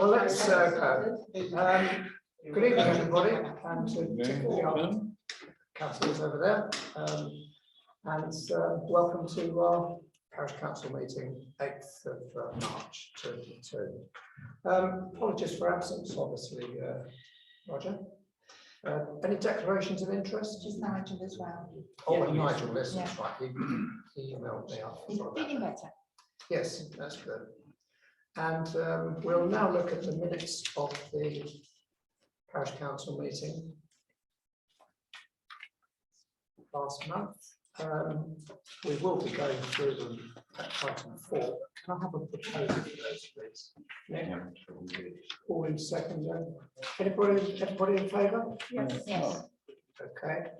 Well, let's go. Good evening, everybody, and to the councillors over there, and welcome to our Parish Council meeting, 8th of March 2022. Apologies for absence, obviously, Roger. Any declarations of interest? Just Nigel as well. Oh, and Nigel, that's right. He emailed me up. He's feeling better. Yes, that's good. And we'll now look at the minutes of the Parish Council meeting last month. We will be going through them at item 4. Can I have a proposal for those, please? Nick? All in second. Anybody in favour? Yes. Yes. Okay.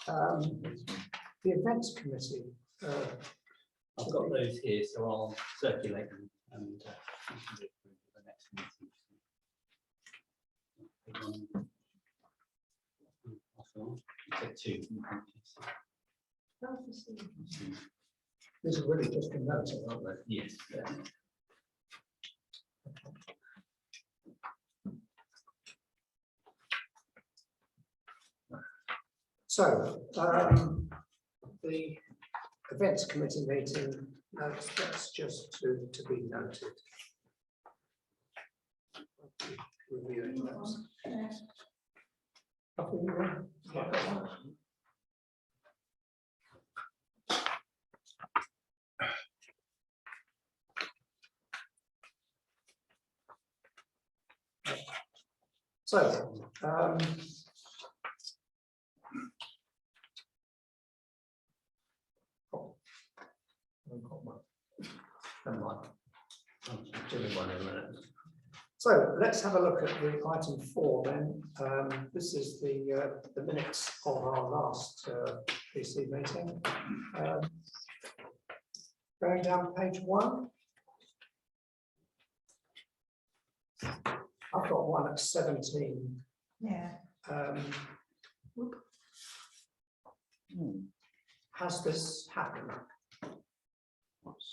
The events committee. I've got those here, so I'll circulate them and we can do it for the next meeting. Two. These are really just notes, aren't they? Yes. Yeah. So, the events committee meeting notes, that's just to be noted. Reviewing those. So, so let's have a look at the item 4 then. This is the minutes of our last PC meeting. Going down page 1. I've got one at 17. Yeah. Has this happened?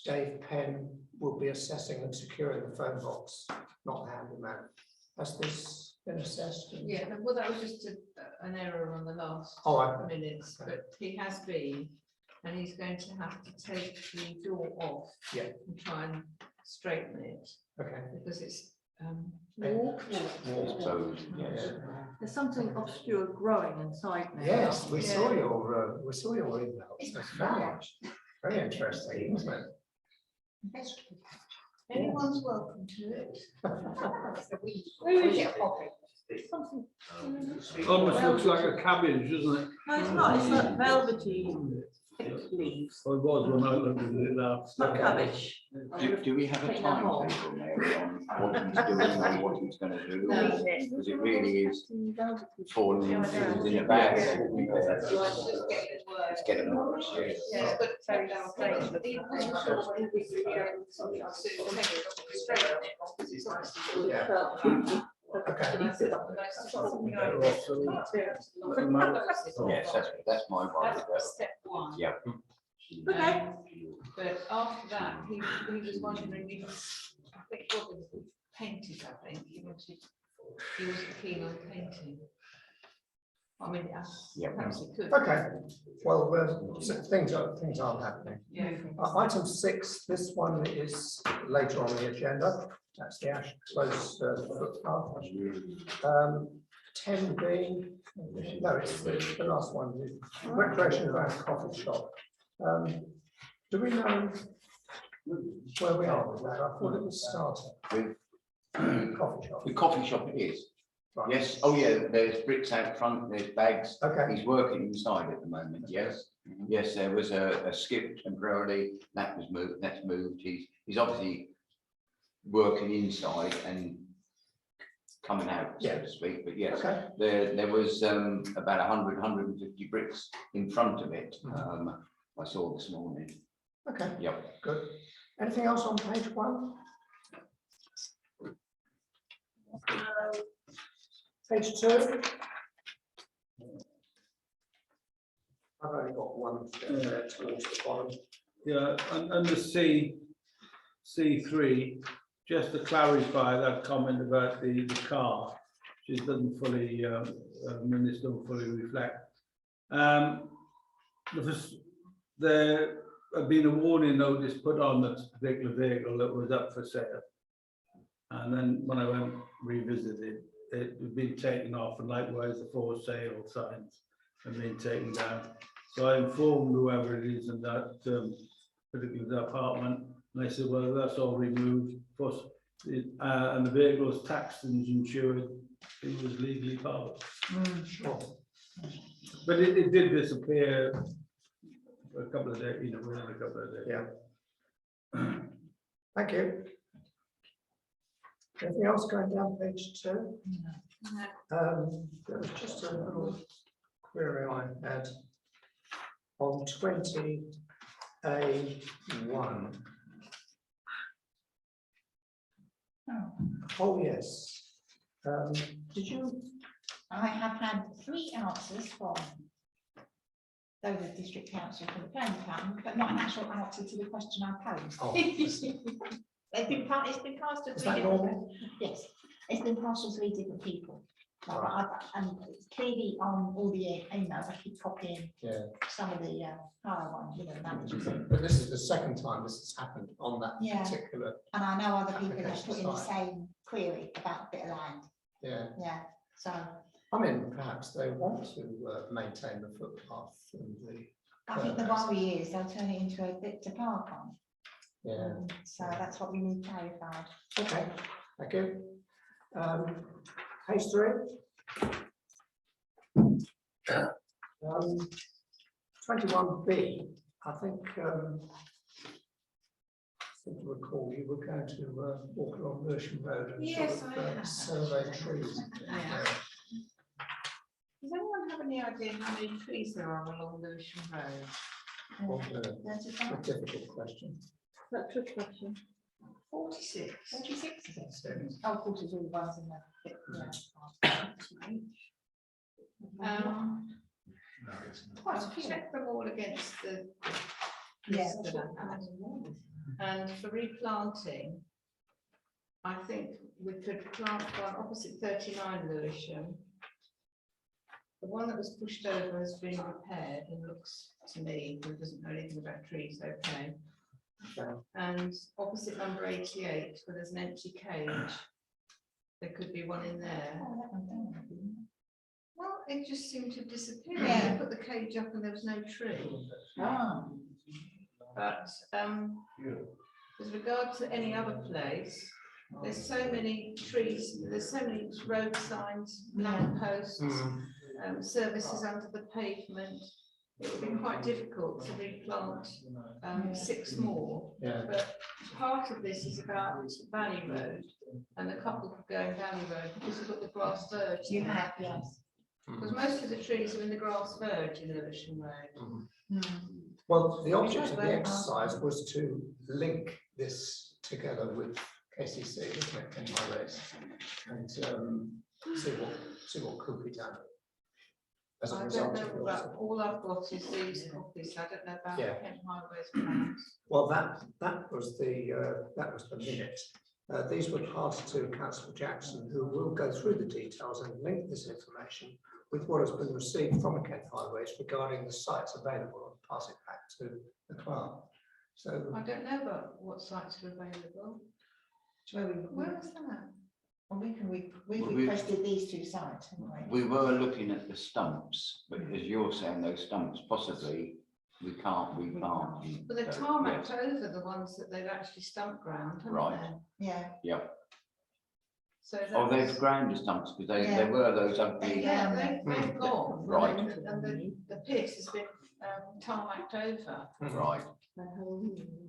Dave Penn will be assessing and securing the phone box, not the handyman. Has this been assessed? Yeah, well, that was just an error on the last minutes, but he has been, and he's going to have to take the door off and try and straighten it. Okay. Because it's There's something obscure growing inside now. Yes, we saw your email. It's very interesting, isn't it? Anyone's welcome to it. Where is it? Something. Almost looks like a cabbage, doesn't it? No, it's not. It's like velvety leaves. I was when I looked at it last. It's not cabbage. Do we have a timetable, Mary, on what he's doing or what he's going to do? Because it really is falling in a bad. It's getting worse. Yeah, but very down place, but even Yes, that's my worry. step 1. Yeah. Okay. But after that, he was wondering if, I think what was it, painted, I think, he wasn't keen on painting. I mean, perhaps he could. Okay. Well, things are happening. Yeah. Item 6, this one is later on the agenda. That's the Ash Close footpath. 10B, no, it's the last one, the recreation ground coffee shop. Do we know where we are with that? I thought it was starting. Coffee shop. The coffee shop it is. Right. Yes. Oh yeah, there's bricks out front, there's bags. Okay. He's working inside at the moment, yes. Yes, there was a skip temporarily, that was moved, that's moved. He's obviously working inside and coming out, so to speak, but yes, Okay. there was about 150 bricks in front of it. I saw this morning. Okay. Yep. Good. Anything else on page 1? Page 2. I've only got one there towards the bottom. Yeah, and under C3, just to clarify that comment about the car, which doesn't fully, minutes don't fully reflect. There had been a warning notice put on that particular vehicle that was up for sale. And then when I went revisited, it had been taken off, and likewise the for sale signs have been taken down. So I informed whoever it is in that particular department, and I said, well, that's all removed. Plus, and the vehicle was taxed and insured, it was legally parked. Sure. But it did disappear for a couple of days, you know, within a couple of days. Yeah. Thank you. Anything else going down page 2? There was just a little query I had on 20A1. Oh, yes. Did you? I have had 3 answers from Dover District Council for the planning department, but not an actual answer to the question I posed. Oh, It's been passed to is 3 that different. normal? Yes, it's been passed to 3 different people. And it's clearly on all the emails, I keep copying Yeah. some of the higher ones, you know, managers. But this is the second time this has happened on that Yeah. particular. And I know other people have Application put in the site. same query about a bit of land. Yeah. Yeah, so I mean, perhaps they want to maintain the footpath and the. I think the worry is they'll turn it into a bit to park on. Yeah. So that's what we need clarified. Okay. Thank you. Page 3. 21B. I think. I seem to recall you were going to walk along Lewisham Road and Yes, sort I of have. survey trees. Yeah. Does anyone have any idea how many trees there are along Lewisham Road? What a 35, difficult question. That's a question. 46. 46 is it? So, Oh, 40 is all the ones in the, Quite a few. Check them all against the. yeah. list that I had. And for replanting, I think we could plant one opposite 39 Lewisham. The one that was pushed over has been repaired and looks to me, who doesn't know anything about trees, okay. Okay. And opposite number 88, where there's an empty cage, there could be one in there. Oh, that one down, isn't it? Well, it just seemed to disappear. Yeah. They put the cage up and there was no tree. Ah, But with regard to any other place, there's so many trees, there's so many road signs, lamp posts, services under the pavement. It would be quite difficult to replant 6 more. Yeah. But part of this is about Valley Road, and the couple could go in Valley Road because you've got the grass verge. you have, yes. Because most of the trees are in the grass verge in Lewisham Road. Well, the object of the exercise was to link this together with KCC, isn't it, in highways, and see what could be done. As a I don't result know of about, yours. all I've got is these copies, I don't know about Yeah. Kent Highways plans. Well, that was the minute. These were passed to Councillor Jackson, who will go through the details and link this information with what has been received from Kent Highways regarding the sites available and pass it back to the clerk. So I don't know about what sites are available. Where is that? And we Well, requested these 2 sites, haven't we? We were looking at the stumps, but as you're saying, those stumps possibly we can't replant. But they've tarmacked over the ones that they've actually stumped ground, haven't Right. they? Yeah. Yep. So Oh, that's- they've ground the stumps because they Yeah. were those ugly. Yeah, they've gone. Right. And the pit has been tarmacked over. Right.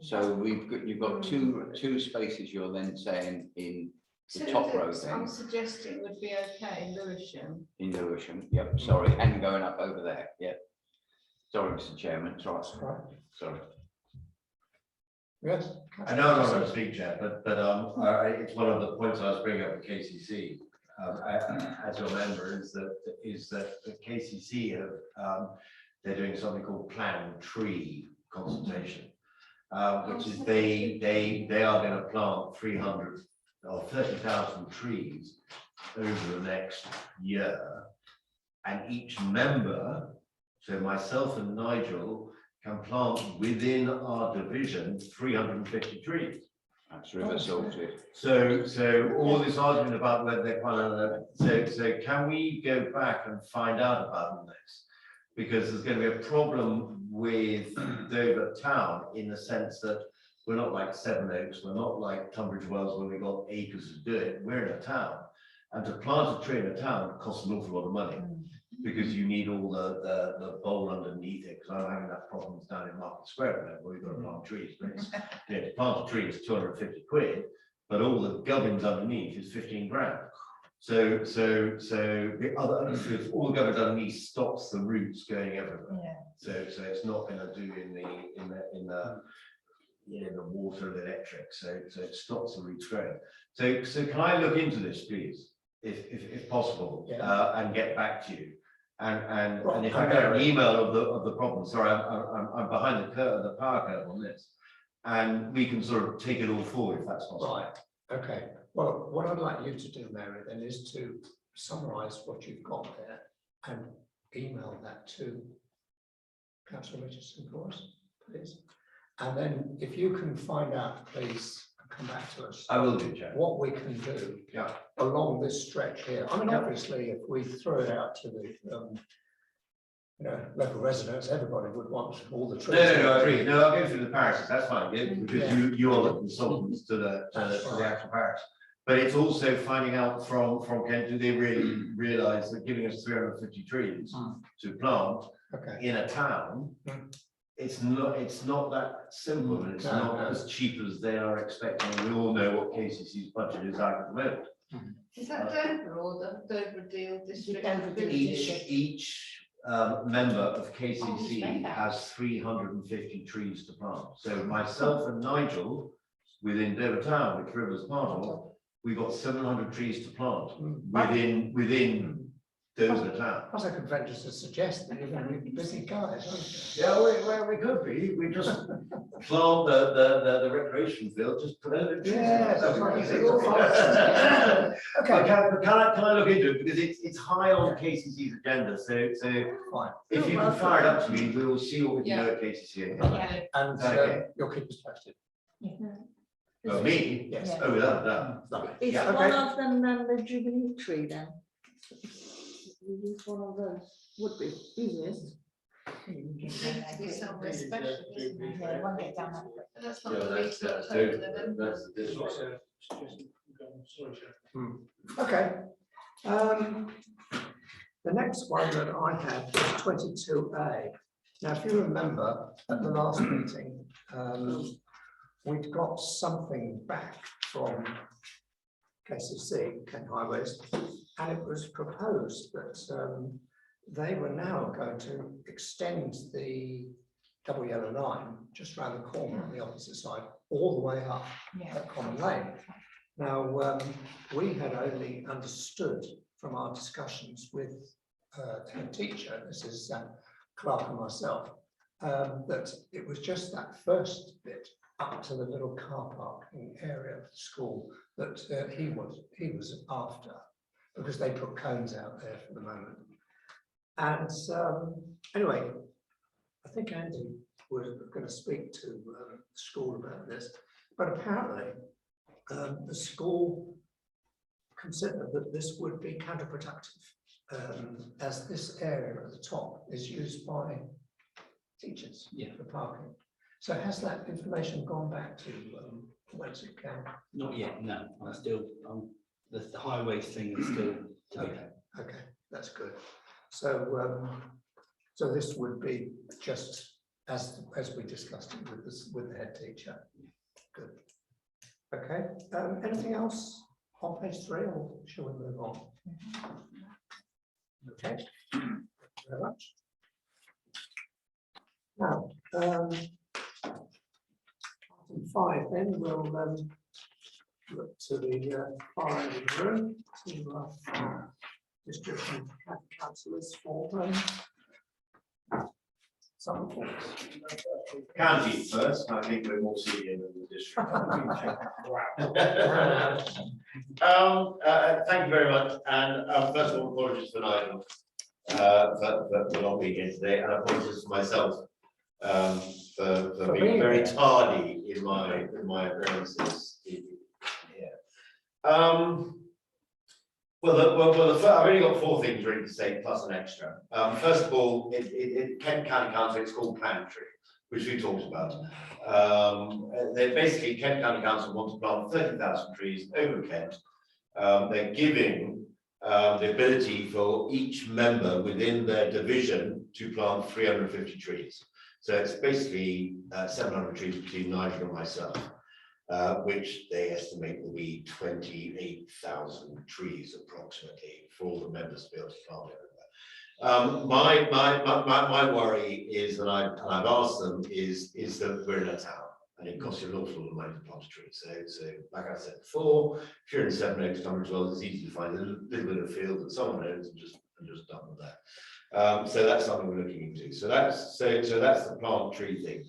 So you've got two spaces. You're then saying in the Two top that row then I'm suggesting would be okay in Lewisham. in Lewisham. Yep. Sorry, and going up over there. Yep. Sorry, Mr. Chairman. It's right. right. Sorry. Yes. I know I'm not going to speak, Chair, but it's one of the points I was bringing up with KCC. As your member is that the KCC have they're doing something called planned tree consultation, which is they are going to plant 300 or 30,000 trees over the next year. And each member, so myself and Nigel, can plant within our division 350 trees. That's river salted. So all this argument about whether they're kind of, so can we go back and find out about all this? Because there's going to be a problem with Dover town in the sense that we're not like Sevenoaks, we're not like Tunbridge Wells where we've got acres to do it. We're in a town, and to plant a tree in a town costs an awful lot of money. Because you need all the bowl underneath it, because I'm having that problem down in Market Square, where we've got to plant trees, but it's, you know, to plant a tree is 250 quid, but all the gubbins underneath is 15 grand. So the other, so all the gubbins underneath stops the roots going everywhere. Yeah. So it's not going to do in the water and electric, so it stops the roots growing. So can I look into this, please, if possible, and get back to you? And if I get an email of the problem, sorry, I'm behind the power curve on this, and we can sort of take it all forward if that's possible. Right, okay. Well, what I'd like you to do, Mary, then is to summarise what you've got there and email that to Councillor Richardson for us, please. And then if you can find out, please, and come back to us. I will do, Chair. What we can do along this stretch here. I mean, obviously, if we throw it out to the local residents, everybody would want all the trees. No, I agree. No, I'll go through the parishes, that's fine, because you are the consultants to the actual parish. But it's also finding out from Kent, do they really realise that giving us 350 trees to plant in a town, it's not that simple, and it's not as cheap as they are expecting. We all know what KCC's budget is like at the moment. Is that Dover or the Dover Deal District? Dover Deal District. Each member of KCC has 350 trees to plant. So myself and Nigel, within Dover Town, which River's part of, we've got 700 trees to plant within Dover Town. Perhaps I could venture to suggest that you're going to be busy guys, aren't you? Yeah, we could be. We just plant the recreation field, just put over trees. Yeah, that's right. Okay. Can I look into it, because it's high on KCC's agenda. So Fine. if you can fire it up to me, we will see what we can do at KCC. Yeah. And Okay. you'll keep us posted. Oh, me? Yes. Yeah. Oh, without a doubt. Lovely. Is Yeah, one okay. of them then the Jubilee tree then? We use one of those, would be easiest. Needs to be somewhere special, doesn't it? Yeah, one get done. And that's not the least October, November. Okay. The next one that I had was 22A. Now, if you remember at the last meeting, we'd got something back from KCC, Kent Highways, and it was proposed that they were now going to extend the double yellow line just around the corner on the opposite side, all the way up at Common Lane. Now, we had only understood from our discussions with the head teacher, this is Clark and myself, that it was just that first bit up to the little car parking area of the school that he was after, because they put cones out there for the moment. And anyway, I think Andy was going to speak to the school about this, but apparently the school considered that this would be counterproductive, as this area at the top is used by teachers for parking. So has that information gone back to whence it came? Not yet, no. I'm still, the highways thing is still to be done. Okay, that's good. So so this would be just as we discussed it with the head teacher. Good. Okay. Anything else on page 3, or shall we move on? Okay. Thank you very much. Now, item 5, then we'll look to the far end of the room to district and councillors for some thoughts. County first, I think we're more senior than the district. Thank you very much, and first of all, apologies for Nigel for not being here today, and apologies for myself for being very tardy in my appearances here. I've only got 4 things really to say, plus an extra. First of all, Kent County Council, it's called Plantry, which we talked about. They basically, Kent County Council want to plant 30,000 trees over Kent. They're giving the ability for each member within their division to plant 350 trees. So it's basically 700 trees between Nigel and myself. Which they estimate will be 28,000 trees approximately for all the members to be able to plant everywhere. My worry is, and I've asked them, is that we're in a town and it costs you an awful lot of money to plant a tree. So like I said before, if you're in 7 acres as well, it's easy to find a little bit of field that someone owns and just dump them there. So that's something we're looking into. So that's the plant tree thing.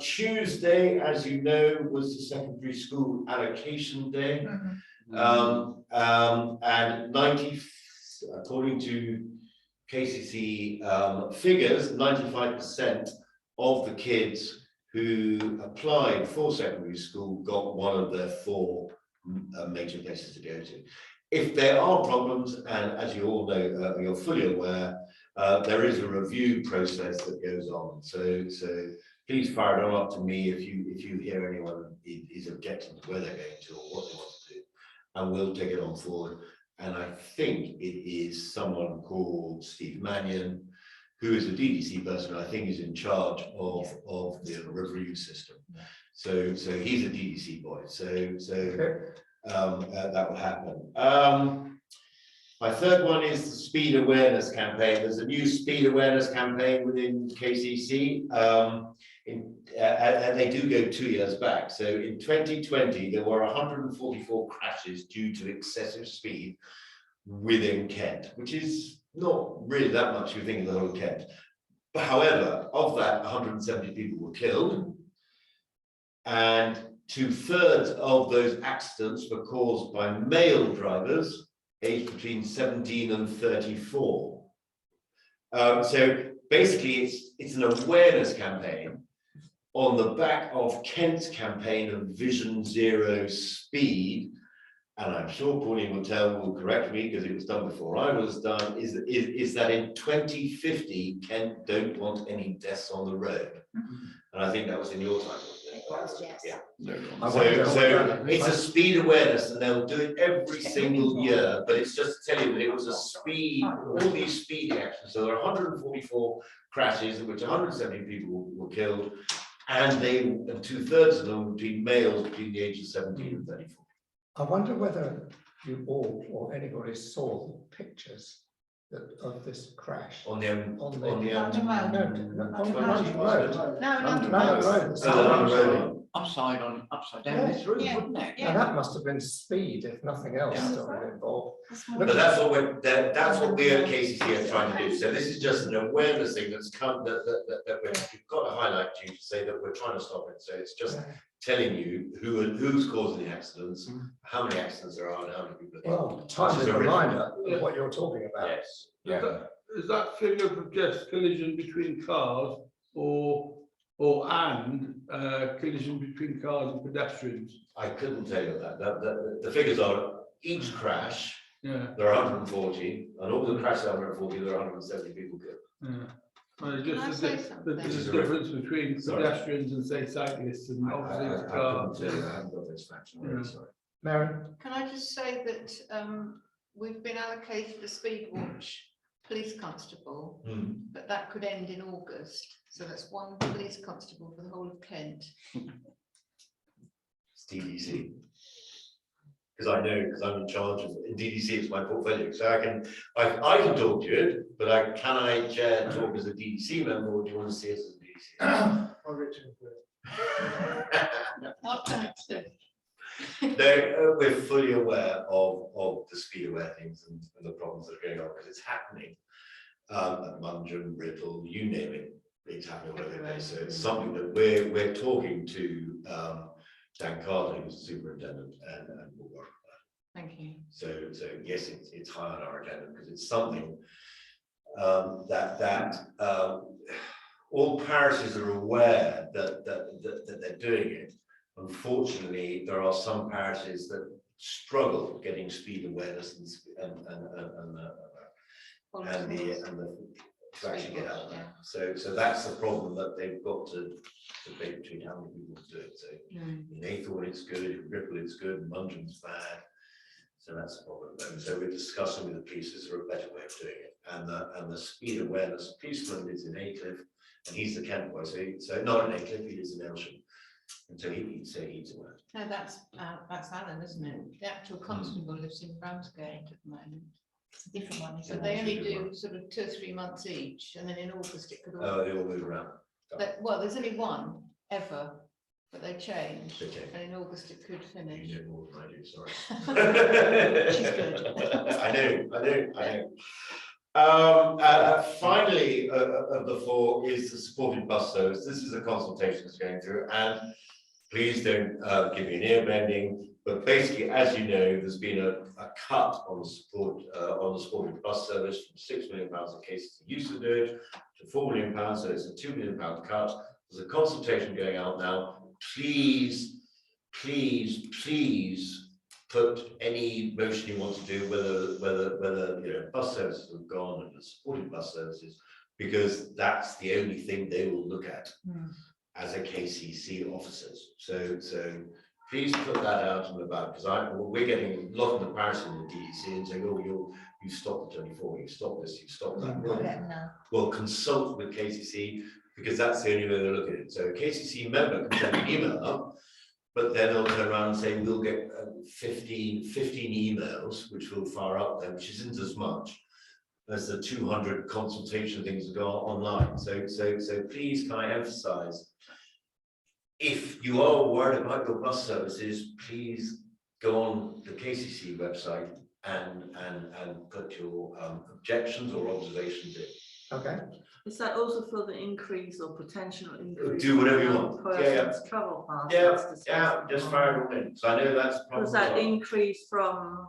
Tuesday, as you know, was the secondary school allocation day. And 90, according to KCC figures, 95% of the kids who applied for secondary school got one of their 4 major places to go to. If there are problems, and as you all know, you're fully aware, there is a review process that goes on. So please fire it on up to me if you hear anyone is objecting to where they're going to or what they want to do, and we'll take it on forward. And I think it is someone called Steve Mannion, who is a DDC person, I think is in charge of the review system. So he's a DDC boy. That will happen. My third one is the speed awareness campaign. There's a new speed awareness campaign within KCC. And they do go 2 years back. So in 2020, there were 144 crashes due to excessive speed within Kent, which is not really that much if you think of the whole of Kent. But however, of that, 170 people were killed. And 2/3 of those accidents were caused by male drivers aged between 17 and 34. So basically, it's an awareness campaign on the back of Kent's campaign of Vision Zero Speed, and I'm sure Pauline will correct me because it was done before I was done, is that in 2050, Kent don't want any deaths on the road. And I think that was in your time, wasn't it? It was, yes. Yeah. So it's a speed awareness, and they'll do it every single year, but it's just to tell you that it was a speed, all these speeding actions. So there are 144 crashes in which 170 people were killed, and 2/3 of them between males between the ages of 17 and 34. I wonder whether you all or anybody saw the pictures of this crash. On the London Road. No, on London Road. No, London London Road. Road. So the London Road. Upside down this route, Yeah. wouldn't it? Yeah. And that must have been speed, if nothing else, Yeah. that was involved. But that's what we at KCC are trying to do. So this is just an awareness thing that's come that we've got to highlight to you to say that we're trying to stop it. So it's just telling you who's causing the accidents, how many accidents there are, and how many people. Well, time is a reminder of what you're talking about. Yes. Is that figure for just collision between cars and collision between cars and pedestrians? I couldn't tell you that. The figures are each crash, Yeah. there are 140, and all the crashes are 140, there are 170 people killed. Yeah. Well, Can I just say the something? there's a difference between Sorry. pedestrians and say cyclists and obviously the I cars. couldn't tell you, I haven't got those facts, I'm really sorry. Mary? Can I just say that we've been allocated a speed watch police constable, but that could end in August. So that's 1 police constable for the whole of Kent. It's DDC. Because I know, because I'm in charge of, in DDC, it's my portfolio, so I can talk to it, but can I chair talk as a DDC member, or do you want to see us as a DDC? No, we're fully aware of the speed aware things and the problems that are going on, because it's happening at Mungem, Ripple, you name it. it's happening all over the place. So it's something that we're talking to Dan Carter, who's the superintendent, and we'll work on Thank you. that. So yes, it's high on our agenda because it's something that all parishes are aware that they're doing it. Unfortunately, there are some parishes that struggle getting speed awareness and to actually get out there. So that's the problem that they've got to debate between how many people do it. So in Hawthorne it's good, in Ripple it's good, in Mundram's bad. So that's the problem. So we're discussing with the police, is there a better way of doing it? And the speed awareness policeman is in Aycliffe, and he's the Kent boy. So not in Aycliffe, he is in Elsham. And so he'd say he's aware. No, that's Alan, isn't it? The actual constable lives in Ramsgate at the moment. It's a different one, So isn't they it? only do sort of 2 or 3 months each, and then in August it could all. Oh, they all move around. Well, there's only one ever, but they change, They change. and in August it could finish. You know more than I do, sorry. She's good. I know. Finally, of the 4 is the supported bus service. This is a consultation that's going through, and please don't give me an ear bending, but basically, as you know, there's been a cut on the supported bus service from £6 million in cases that used to do it to £4 million, so it's a £2 million cut. There's a consultation going out now. Please put any motion you want to do, whether you know bus services have gone and the supported bus services, because that's the only thing they will look at as a KCC officers. So please put that out and about, because we're getting a lot of the parishes in the DEC and saying, oh, you stopped the 24, you stopped this, you stopped that. Well, consult with KCC, because that's the only way they look at it. So a KCC member can send an email up, but then they'll turn around and say, we'll get 15 emails, which will fire up them, which isn't as much as the 200 consultation things that go online. So please, can I emphasize, if you are worried about your bus services, please go on the KCC website and put your objections or observations in. Okay. Is that also for the increase or potential increase? Do whatever you in want. Person's travel pass? Yeah, just fire it all in. So I know that's probably. Was that increase from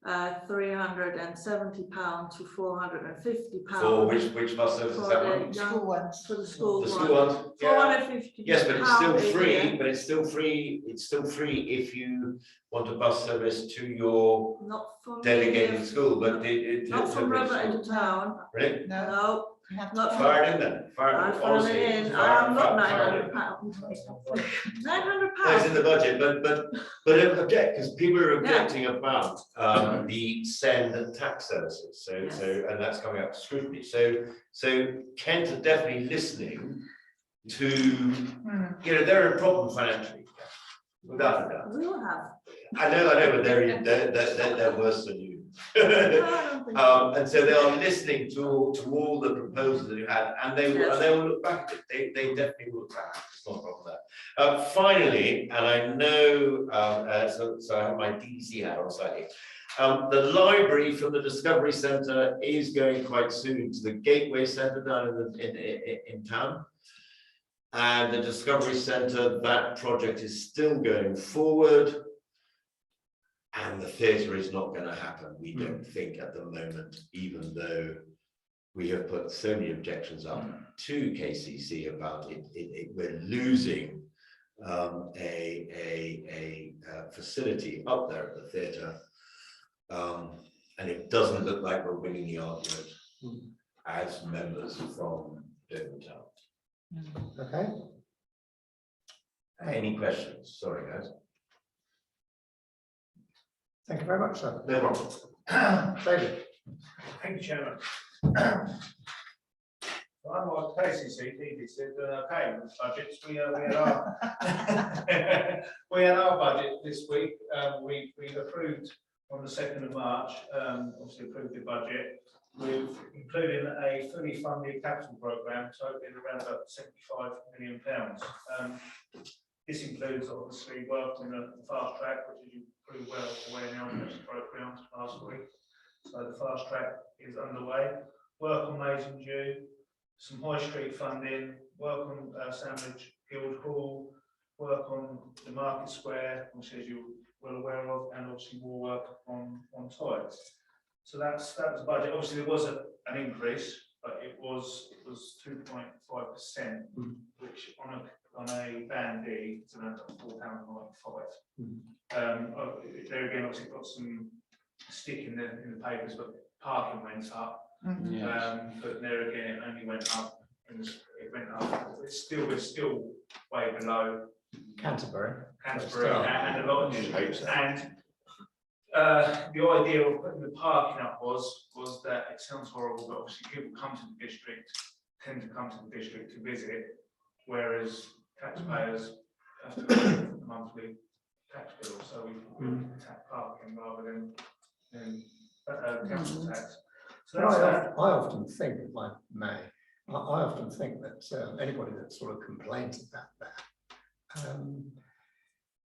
£370 to £450? For which bus service is that one? School ones. For the school The one. school ones? Yeah. £450. Yes, but it's still a free, year. but it's still free, if you want a bus service to your Not from delegated school, but not from River into town. Really? No, You have to not from. Fire it in then, fire it, honestly. in. fire- I'm not fire it in. £900. £900. No, it's in the budget, but object, because people are objecting about the send tax services, so Yes. and that's coming up to scrutiny. So Kent are definitely listening to, you know, they're in a problem financially, without a doubt. We will have. I know, but they're worse than you. No, I don't think so. And so they are listening to all the proposals that you had, and they will look back at it. They definitely will look back. It's not a problem with that. Finally, and I know, so I have my DEC hat on slightly. The library from the Discovery Centre is going quite soon to the Gateway Centre down in town. And the Discovery Centre, that project is still going forward. And the theatre is not going to happen, we don't think at the moment, even though we have put so many objections up to KCC about it. We're losing a facility up there at the theatre, and it doesn't look like we're winning the argument as members from Devon Town. Okay. Any questions? Sorry, guys. Thank you very much, sir. No problem. David. Thank you, Chairman. Unlike KCC, Phoebe said, okay, with budgets, we had our we had our budget this week. We've approved on the 2nd of March, obviously approved the budget, with including a fully funded capital programme, totaling around about £75 million. This includes obviously work on the fast track, which is pretty well aware now, that's broke ground last week. So the fast track is underway. Work on Mason Dew, some high street funding, work on Sandwich Guild Hall, work on the Market Square, which as you're well aware of, and obviously more work on tides. So that was the budget. Obviously, there was an increase, but it was 2.5%, which on a band D, it's around £4.95. There again, obviously got some stick in the papers, but parking went up. But there again, it only went up, and it went up. We're still way below Canterbury. and a lot of districts. And the idea of putting the parking up was that it sounds horrible, but obviously people tend to come to the district to visit, whereas taxpayers have to pay a monthly tax bill. So we tax parking rather than council tax. So that's that. I often think, if I may, I often think that anybody that sort of complains about that,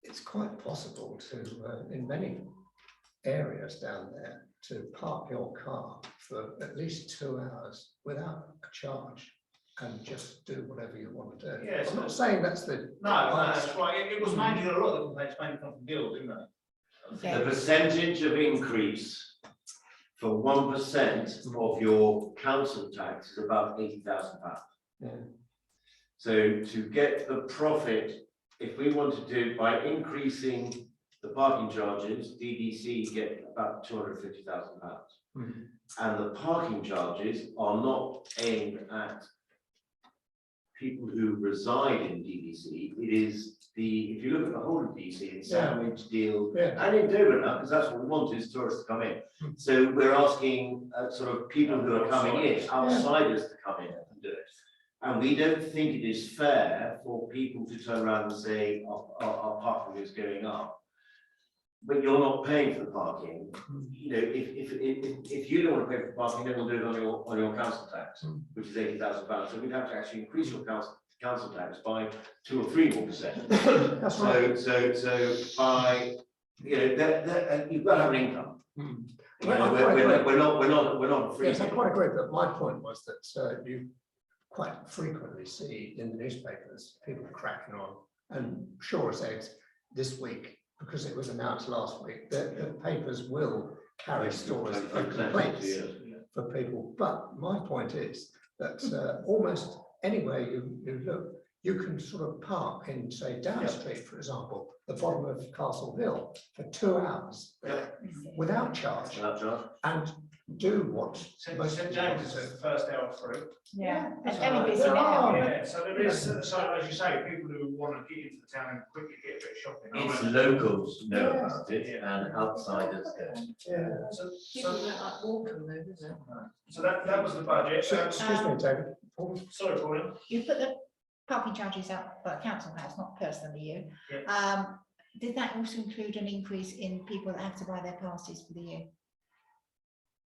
it's quite possible to, in many areas down there, to park your car for at least 2 hours without a charge and just do whatever you want to do. Yes, I'm not saying that's the. No, that's right. It was mainly a lot of the complaints mainly come from Guild, didn't they? The percentage of increase for 1% of your council tax is about £80,000. Yeah. So to get the profit, if we want to do by increasing the parking charges, DDC get about £250,000. And the parking charges are not aimed at people who reside in DDC. It is if you look at the whole of DDC, in Sandwich, Deal, and in Dover now, because that's what we want is tourists to come in. So we're asking sort of people who are coming in, outsiders to come in and do it. And we don't think it is fair for people to turn around and say, our parking is going up. But you're not paying for the parking. You know, if you don't want to pay for the parking, then we'll do it on your council tax, which is £80,000. So we'd have to actually increase your council tax by 2 or 3 more %. That's right. So by you've got to have an income. Well, We're not free. Yes, I quite agree, but my point was that you quite frequently see in the newspapers people cracking on, and sure as eggs this week, because it was announced last week, the papers will carry stories of complaints for people. But my point is that almost anywhere you look, you can sort of park in, say, Down Street, for example, the bottom of Castle Hill for 2 hours without charge, and do what St most James people is do. the first hour free. Yeah, That's very right. busy There now. are. Yeah, so there is, so as you say, people who want to get into the town and quickly get a bit of shopping. It's locals know about it and outsiders don't. Yeah. People don't like walking though, do they? So that was the budget. Excuse me, David. Sorry, Pauline. You put the parking charges up, but council has, not personally you. Yeah. Did that also include an increase in people that have to buy their passes for the year?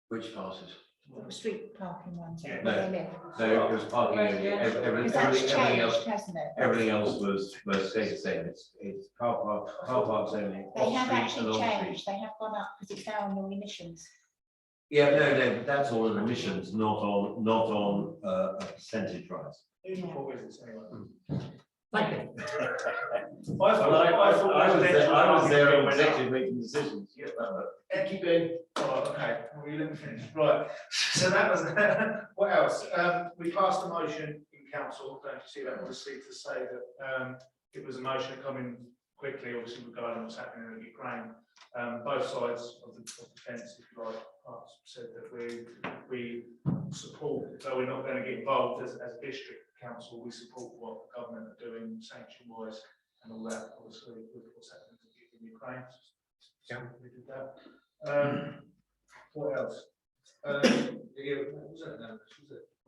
Which passes? The street parking ones, Yeah. where they live? So it was parking, Because that's changed, hasn't it? everything else was stayed the same. It's car parks only. They have actually changed, they have gone up because it's now on your emissions. Yeah, no, but that's all in emissions, not on a percentage rise. Whose report is this anyway? Thank you. I was there on executive making decisions. Keep going. Oh, okay, well, you let me finish. Right, so that was, what else? We passed a motion in council, don't you see that, obviously, to say that it was a motion coming quickly, obviously regarding what's happening in Ukraine. Both sides of the fence, if you like, said that we support, though we're not going to get involved as a district council, we support what the government are doing sanction-wise and all that, obviously, with what's happening in Ukraine. Yeah, we did that. What else? What was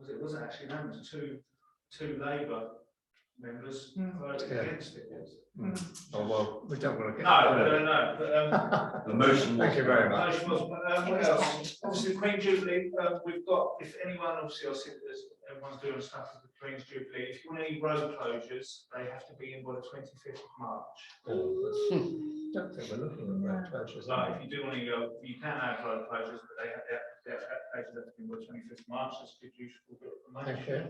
it? Wasn't actually numbers. Two Labour members voted against it. Oh, well, we don't want to get. No. But, The motion. Thank you very much. motion was, what else? Obviously, the Queen Jubilee. We've got. If anyone, obviously, I see that everyone's doing stuff with the Queen's Jubilee. If you want any road closures, they have to be in by the 25th of March. Don't think we're looking at road closures. So if you do want to go, you can have road closures, but they have to be by the 25th of March. That's a good useful bit of Thank you.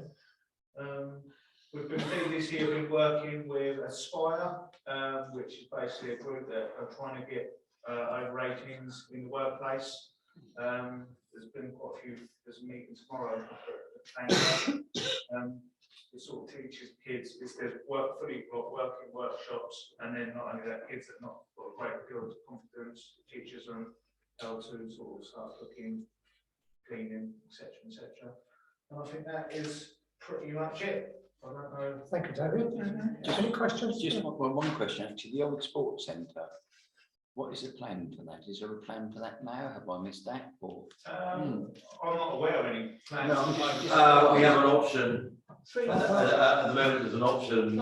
We've been this year been working with Aspire, which is basically a group that are trying to get over ratings in the workplace. There's been quite a few, there's a meeting tomorrow. The sort of teaches kids is there's fully working workshops, and then not only that, kids that not got a great deal of confidence, teachers and how to sort of start cooking, cleaning, etc. And I think that is pretty much it. I don't know. Thank you, David. Any questions? Just one question, actually, the old sports centre, what is the plan for that? Is there a plan for that now? Have I missed that? Or? I'm not aware of any plans. No, I'm just- We have an option, at the moment, there's an option, which,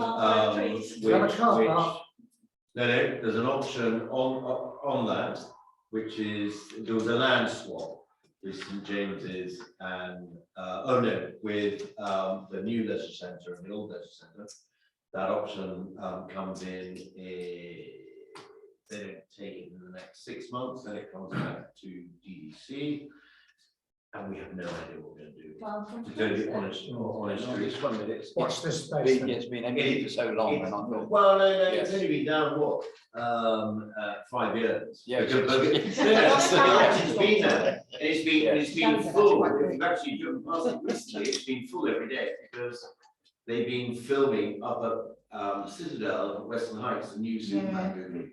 no, there's an option on that, which is, there was a land swap with St James's and, with the new leisure centre and the old leisure centre. That option comes in, they don't take it in the next 6 months, then it comes back to DDC. And we have no idea what we're going to do. To tell you honestly, Just wondered, it's Watch this space. it's been empty for so long, and I thought, well, no, it's Yes. only been down what, 5 years. Yeah, Because- it's- it's been there, and it's been full. If you've actually driven past it recently, it's been full every day because they've been filming up at Citadel at Western Heights, the new Superman movie,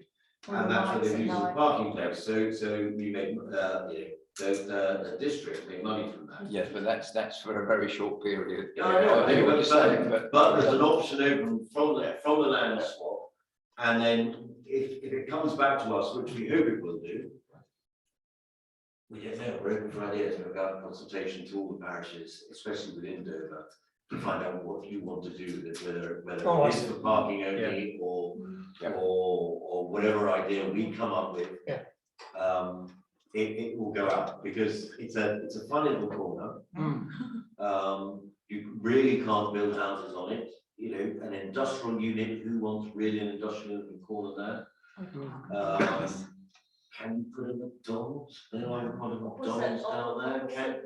and that's where they use the parking place. So we make the district make money from that. yes, but that's for a very short period. Yeah, I know, I hear what you're saying, but there's an option open from the land swap, and then if it comes back to us, which we hope it will do. We don't know, we're open for ideas in regard to consultation to all the parishes, especially within Dover, to find out what you want to do with it, whether it is for parking only or whatever idea we come up with. Yeah. It will go out because it's a funny little corner. You really can't build houses on it. You know, an industrial unit, who wants really an industrial unit in the corner there? Can you put a McDonald's? Anyone want a McDonald's down there?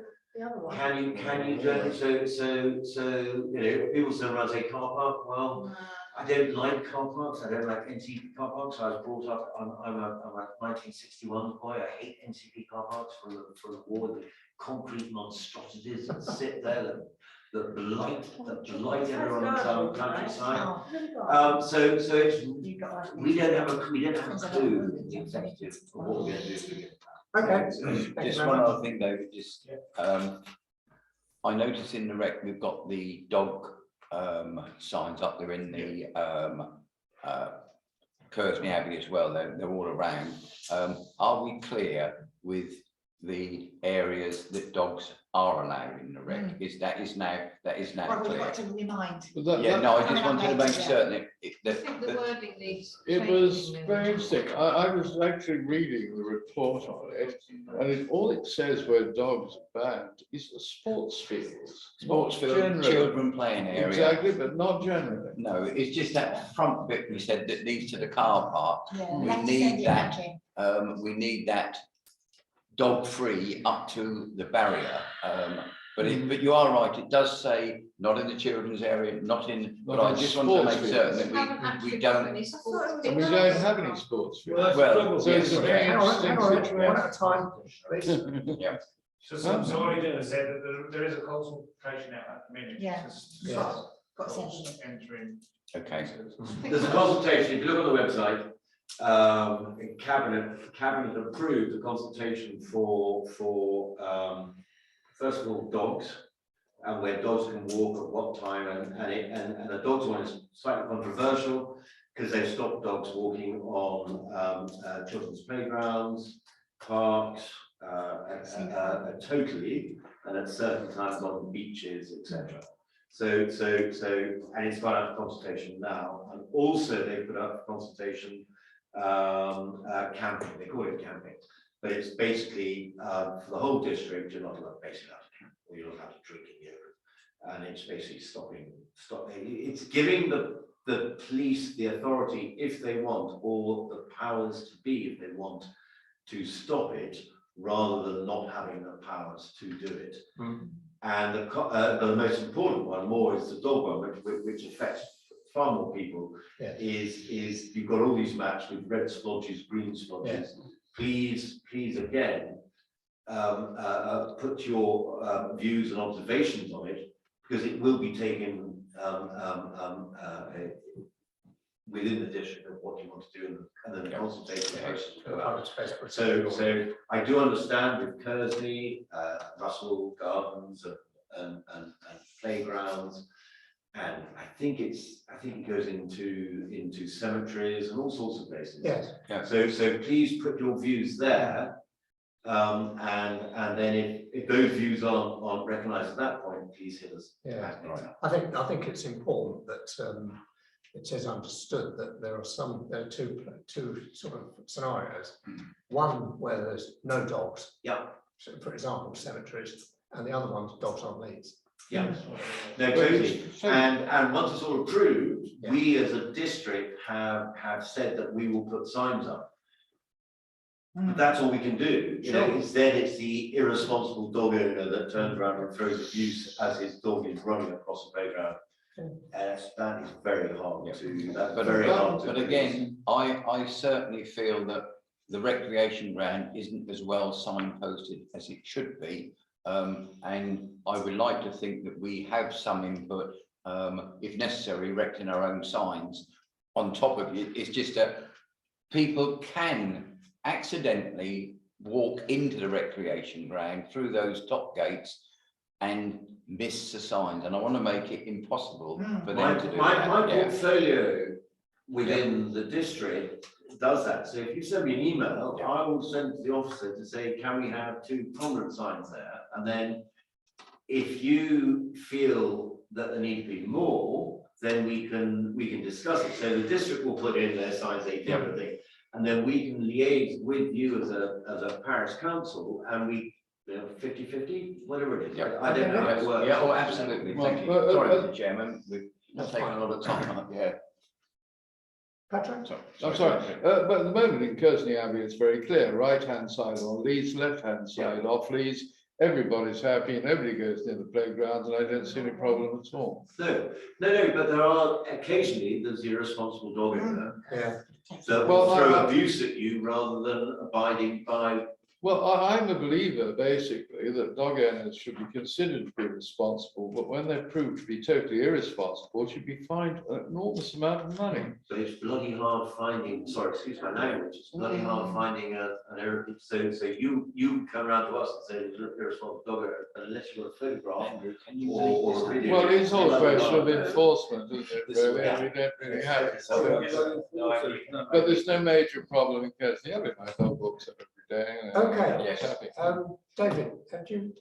Can you do it? So, you know, people say around say car park, well, I don't like car parks, I don't like NCP car parks, I was brought up, I'm a 1961 boy, I hate NCP car parks from the war, the concrete monstrosities that sit there, that blight everyone's countryside. So it's, we don't have a clue in the executive of what we're going to do. Okay. Just one other thing, David, just, I noticed in the rec, we've got the dog signs up there in the Kersney Abbey as well, they're all around. Are we clear with the areas that dogs are allowed in the rec? Is that now Well, we've clear? got to remind. Yeah, no, I just wanted to make certain I think the wording needs. It was changing very there. interesting. I was actually reading the report on it, and all it says where dogs are banned is the sports fields. Sports field, Generally. children playing area. Exactly, but not generally. No, it's just that front bit we said that leads to the car park. Yeah, We we'll have to need send it that. back in. We need that dog free up to the barrier. But you are right, it does say not in the children's area, not in, but Not I in just want to make sports certain fields. We haven't that we actually got don't. any sports And we fields. don't have any sports fields. Well, So it's a very Hang on, interesting one at a situation. time, please. Yeah, So I did said that there is a consultation out at the minute. Yeah. Yeah. Got to send it. Entering. okay. There's a consultation, if you look on the website, cabinet approved the consultation for first of all, dogs, and where dogs can walk at what time, and the dogs one is slightly controversial, because they've stopped dogs walking on children's playgrounds, parks, totally, and at certain times on beaches, etc. So, and it's gone out of consultation now, and also they put up consultation, camping, they call it camping, but it's basically, for the whole district, you're not allowed, basically, or you're not allowed to drink in the open, and it's basically stopping, it's giving the police the authority, if they want, or the powers to be, if they want, to stop it, rather than not having the powers to do it. And the most important one more is the dog one, which affects far more people, Yeah. is you've got all these maps with red splodges, green splodges. Please again, put your views and observations on it, because it will be taken within the district of what you want to do, and then the consultation process will go out. So I do understand with Kearsley, Russell Gardens and playgrounds, and I think it goes into cemeteries and all sorts of places. Yes. Yeah. So please put your views there, and then if those views aren't recognised at that point, please hit us. Yeah. Right. I think it's important that it is understood that there are two sort of scenarios. One where there's no dogs. Yeah. So for example, cemeteries, and the other one's dogs on leads. Yeah, no, totally. And once it's all approved, Yeah. we as a district have said that we will put signs up. But that's all we can do. You know, instead it's the irresponsible dog owner that turns around and throws abuse as his dog is running across the playground. That is very hard to. That's very hard to. But again, I certainly feel that the recreation ground isn't as well signposted as it should be. And I would like to think that we have some input, if necessary, erecting our own signs on top of it. It's just that people can accidentally walk into the recreation ground through those top gates and miss the signs, and I want to make it impossible for them to do that. My portfolio within the district does that. So if you send me an email, I will send to the officer to say, can we have 2 prominent signs there? And then if you feel that there need to be more, then we can discuss it. So the district will put in their signs, they do everything, and then we can liaise with you as a parish council, and we 50-50, whatever it is. Yeah. I don't know how it works. Yeah, oh, absolutely. Thank you. Well, Sorry, Mr. Chairman, we've taken a lot of time. Yeah. Patrick? I'm sorry, but at the moment in Kearsley Abbey, it's very clear, right-hand side on Leeds, left-hand side off Leeds. Everybody's happy, nobody goes near the playgrounds, and I don't see any problem at all. No, but there are occasionally there's irresponsible dog owner Yeah. that will throw abuse at you rather than abiding by. Well, I'm a believer, basically, that dog owners should be considered to be responsible, but when they're proved to be totally irresponsible, should be fined an enormous amount of money. But it's bloody hard finding. Sorry, excuse my language. It's bloody hard finding an error. So you come around to us and say there's an irresponsible dog owner unless you've got a photograph or a video. Well, it's all a question of enforcement, isn't it? Really? We don't really have it. But there's no major problem in Kearsley Abbey. My dog walks up every day. Okay. Yes. David, have you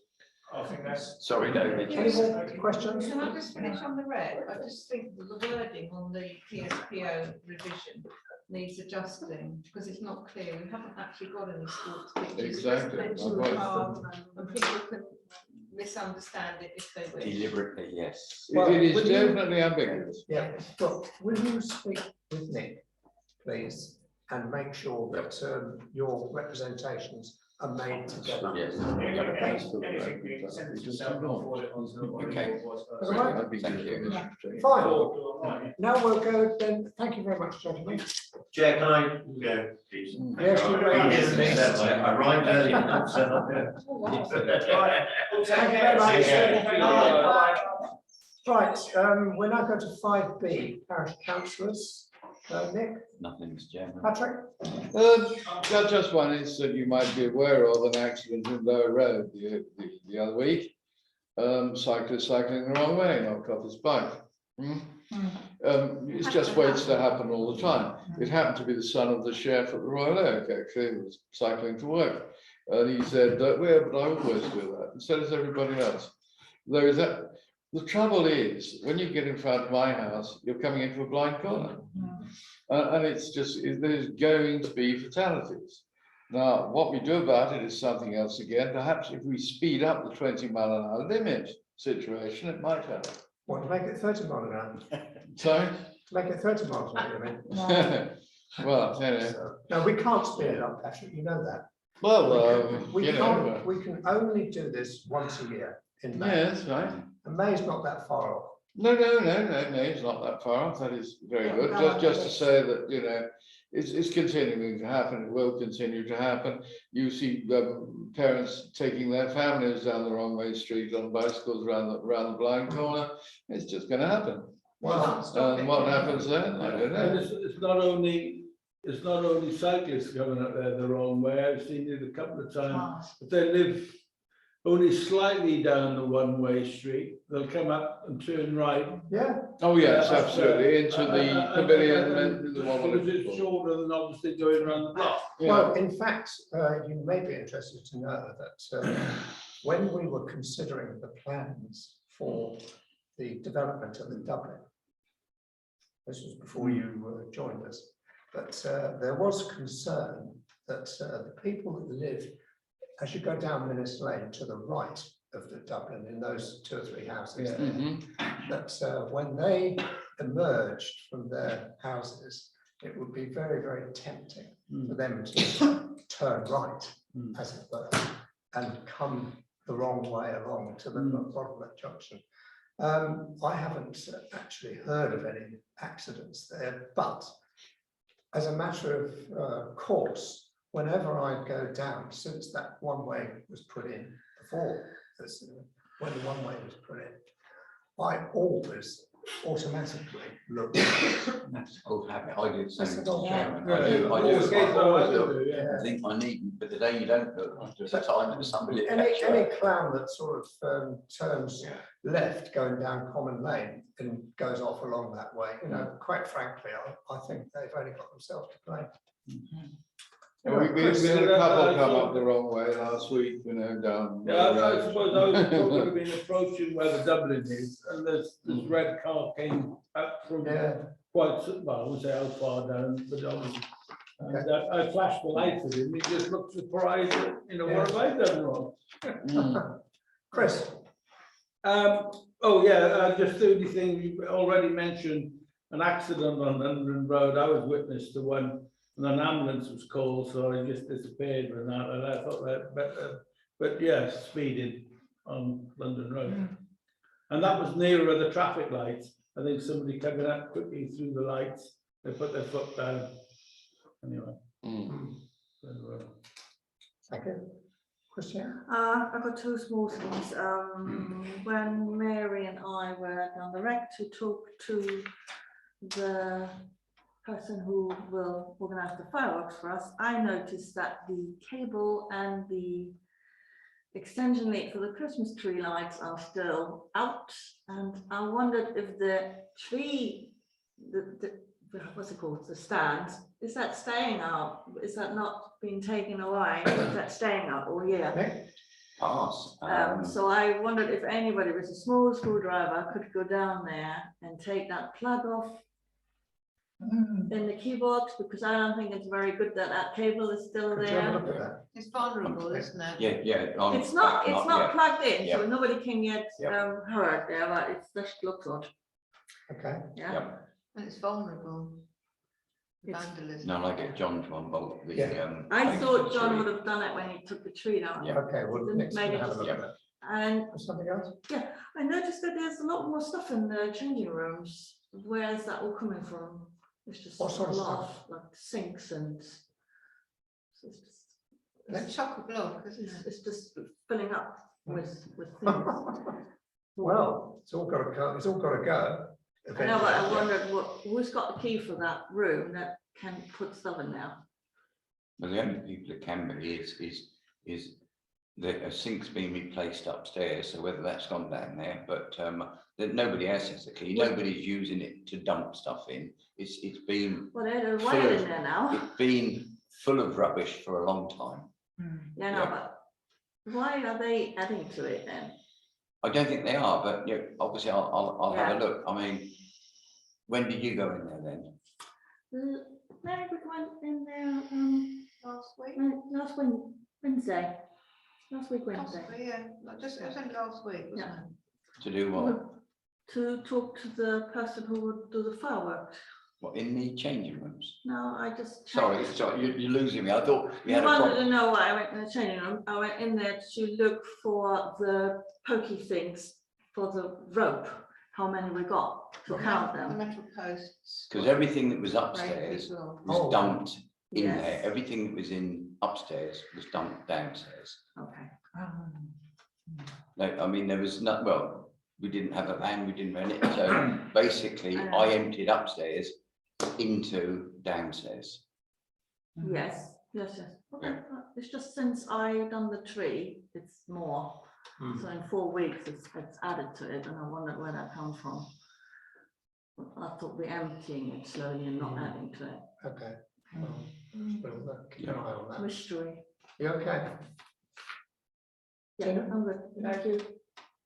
I think that's. Sorry, David. any more questions? Can I just finish on the red? I just think that the wording on the PSPO revision needs adjusting, because it's not clear. We haven't actually got any sports pitches. Exactly. Residential parks, and people can misunderstand it if they wish. Deliberately, yes. It is definitely ambiguous. Yeah, but will you speak with Nick, please, and make sure that your representations are made together? Yes. Anything we send to yourself, I'll forward it on to the. Okay. Right. Thank you. Fine. Now we'll go then. Thank you very much, gentlemen. Chair, can I go, please? Yes, you may. Yes, I arrived early. I'm set up here. Right. Thank you very much. Bye. Right, we're now going to 5B, parish councillors. Nick, Nothing, Mr. Chairman. Patrick? Just one incident you might be aware of, an accident in Lower Road the other week. Cyclist cycling the wrong way, knocked off his bike. It's just waits to happen all the time. It happened to be the son of the sheriff at the Royal Oak, actually, who was cycling to work. And he said, don't we, but I always do that, and so does everybody else. There is that. The trouble is, when you get in front of my house, you're coming into a blind corner. And it's just, there's going to be fatalities. Now, what we do about it is something else again. Perhaps if we speed up the 20-mile-an-hour limit situation, it might help. Want to make it 30 miles an hour? Sorry? Make it 30 miles an hour, I mean. Well, you know. So, no, we can't speed it up, Patrick, you know that. Well, We you know. can only do this once a year. in May. Yeah, that's right. And May's not that far off. No, it's not that far off. That is very Yeah, good. go on, Just to yes. say that, you know, it's continuing to happen. It will continue to happen. You see parents taking their families down the wrong way street on bicycles around the blind corner. It's just going to happen. Well, And what happens then? I don't And know. it's not only cyclists going up there the wrong way. I've seen it a couple of times. Cars. If they live only slightly down the one-way street, they'll come up and turn right. yeah, Oh yes, Uh, absolutely. Into the pavilion, and the one Because with it's the- shorter than obviously going around the block. Yeah. well, in fact, you may be interested to know that when we were considering the plans for the development of the Dublin, this was before you joined us, but there was concern that the people that live as you go down Minnis Lane to the right of the Dublin in those 2 or 3 houses, Yeah. Mhm. that when they emerged from their houses, it would be very, very tempting for them to turn right, Mm. as it were, and come the wrong way along to the bottom of that junction. I haven't actually heard of any accidents there, but as a matter of course, whenever I go down, since that one way was put in before, when the one way was put in, I always automatically look. That's a good habit. I do the same. That's a good Chairman. habit. I do. Yeah, always I always look. yeah. I think I need, but the day you don't look, there's a time that somebody. Any clown that sort of turns left going down Common Lane and goes off along that way, you know, quite frankly, I think they've only got themselves to blame. Yeah, we had a couple come up the wrong way last week, you know, down. Yeah, I suppose I was going to be approaching where the Dublin is, and this red car came up from Yeah, quite, well, I won't say how far down, but and I flashed the lights at him. He just looked surprised, that, you know, what have I done wrong? Mm. Chris, Oh, yeah, just the only thing, you already mentioned an accident on London Road. I was witness to one, and an ambulance was called, so I just disappeared with that, and I thought that, but yes, speeding on London Road. And that was nearer the traffic lights. I think somebody coming up quickly through the lights, they put their foot down. Anyway. Mm. thank you. Christian? I've got 2 small things. When Mary and I were down the rec to talk to the person who will organize the fireworks for us, I noticed that the cable and the extension link for the Christmas tree lights are still out, and I wondered if the tree, what's it called, the stand, is that staying out? Is that not being taken away? Is that staying out all year? Nick? Pass. So I wondered if anybody with a small screwdriver could go down there and take that plug off in the keyboard, because I don't think it's very good that that cable is still Could you have a there. look at that? It's vulnerable, isn't it? Yeah. It's not yet. plugged in, so Yep. nobody can yet Yep. heard there, but it just looks odd. Okay, Yeah. Yep. And it's vulnerable. It's- Vandalism. No, I get John to unbolt the. Yeah. I thought John tree. would have done it when he took the tree down. Yeah. okay, well, Didn't Nick's maybe gonna have a look just- at that. And Something else? I noticed that there's a lot more stuff in the changing rooms. Where is that all coming from? It's just What sort a of lot stuff? of like sinks and it's just, It's chock-a-block, isn't it? it's just filling up with things. Well, it's all got to go, it's all got to go. I know, but I eventually. wondered who's got the key for that room that can put stuff in there? Well, the only people that can be is that a sink's been replaced upstairs, so whether that's gone down there, but that nobody else has the key, nobody's using it to dump stuff in. It's been, Well, there's a Full wire of- in there now. it's been full of rubbish for a long time. Yeah, no, but why are they adding to it then? I don't think they are, but yeah, obviously I'll have a Yeah. look. I mean, when did you go in there then? Mary went in there Last week? last Wednesday. Last week Wednesday. Possibly, yeah. Not just, it was only last week, wasn't it? To do what? To talk to the person who would do the fireworks. What, in the changing rooms? No, I just. Sorry, checked. you're losing me. I thought we You had a wanted to problem. know why I went in the changing room. I went in there to look for the pokey things for the rope, how many we got, to count The them. metal posts. Because everything that was Break upstairs as well. was Oh. dumped in Yes. there. Everything that was in upstairs was dumped downstairs. Okay. No, I mean, there was not, well, we didn't have a van, we didn't rent it, so basically I emptied upstairs into downstairs. Yes, yes, yes. Okay. It's just since I done the tree, it's more. So in 4 weeks, it's added to it, and I wondered where that comes from. I thought we're emptying it slowly and not adding to it. Okay. Well, we'll keep an eye on that. Mystery. You okay? Yeah, Tina? I'm good. Thank you.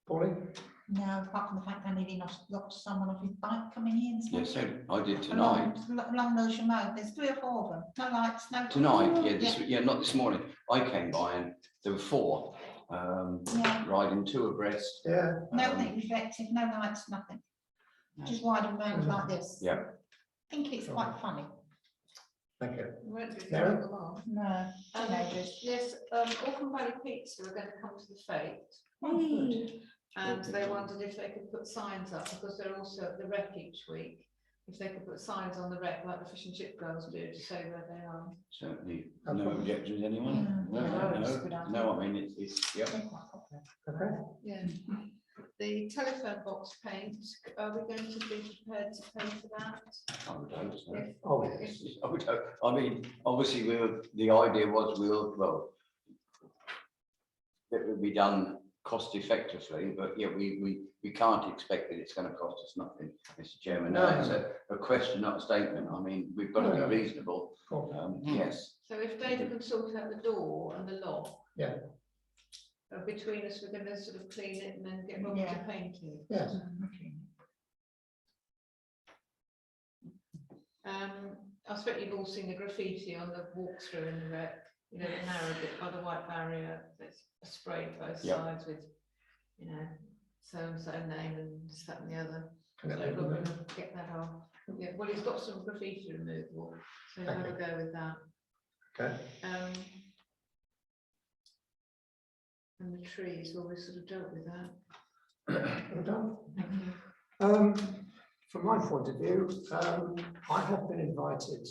Pauline? No, apart from the fact I nearly lost someone off his bike coming in. Yes, so I did tonight. Along Lewisham Road, there's 3 or 4 of them, no lights, no. Tonight, yeah, not this morning. I came by and there were 4 Yeah, riding 2 abreast. Yeah. nothing reflective, no lights, nothing. Just riding around like this. Yeah. I think it's quite funny. Thank you. We won't do Mary? them all. No, teenagers. Yes, Auckland Valley Pizza are going to come to the fete. Oh, good. And they wondered if they could put signs up, because they're also at the wreck each week. If they could put signs on the wreck like the fish and chip girls do to say where they are. Certainly, No no problem. objections, anyone? No, it's a good idea. No, I mean, it's, yeah. They're quite popular. Okay. Yeah. The telephone box paint, are we going to be prepared to pay for that? I would hope so. If- Oh, yes. I would hope, I mean, obviously, the idea was well, it would be done cost effectively, but yeah, we can't expect that it's going to cost us nothing, Mr. Chairman. No, It's a question, not a statement. I mean, we've got to No, no. be reasonable. Cool. Yes, So if David can sort out the door and the lock. Yeah. Between us, we're going to sort of clean it and then get Rob to Yeah. paint it. Yes. I expect you've all seen the graffiti on the walkthrough in the wreck, you know, the narrow bit by the white barrier, that's sprayed both Yeah. sides with, you know, so and so name and this, that and the other. Can So that be we're removed? going to get that off. Yeah, well, he's got some graffiti removal, so he'll have a go with that. Okay. And the trees, well, we sort of dealt with that. Well done. Thank you. From my point of view, I have been invited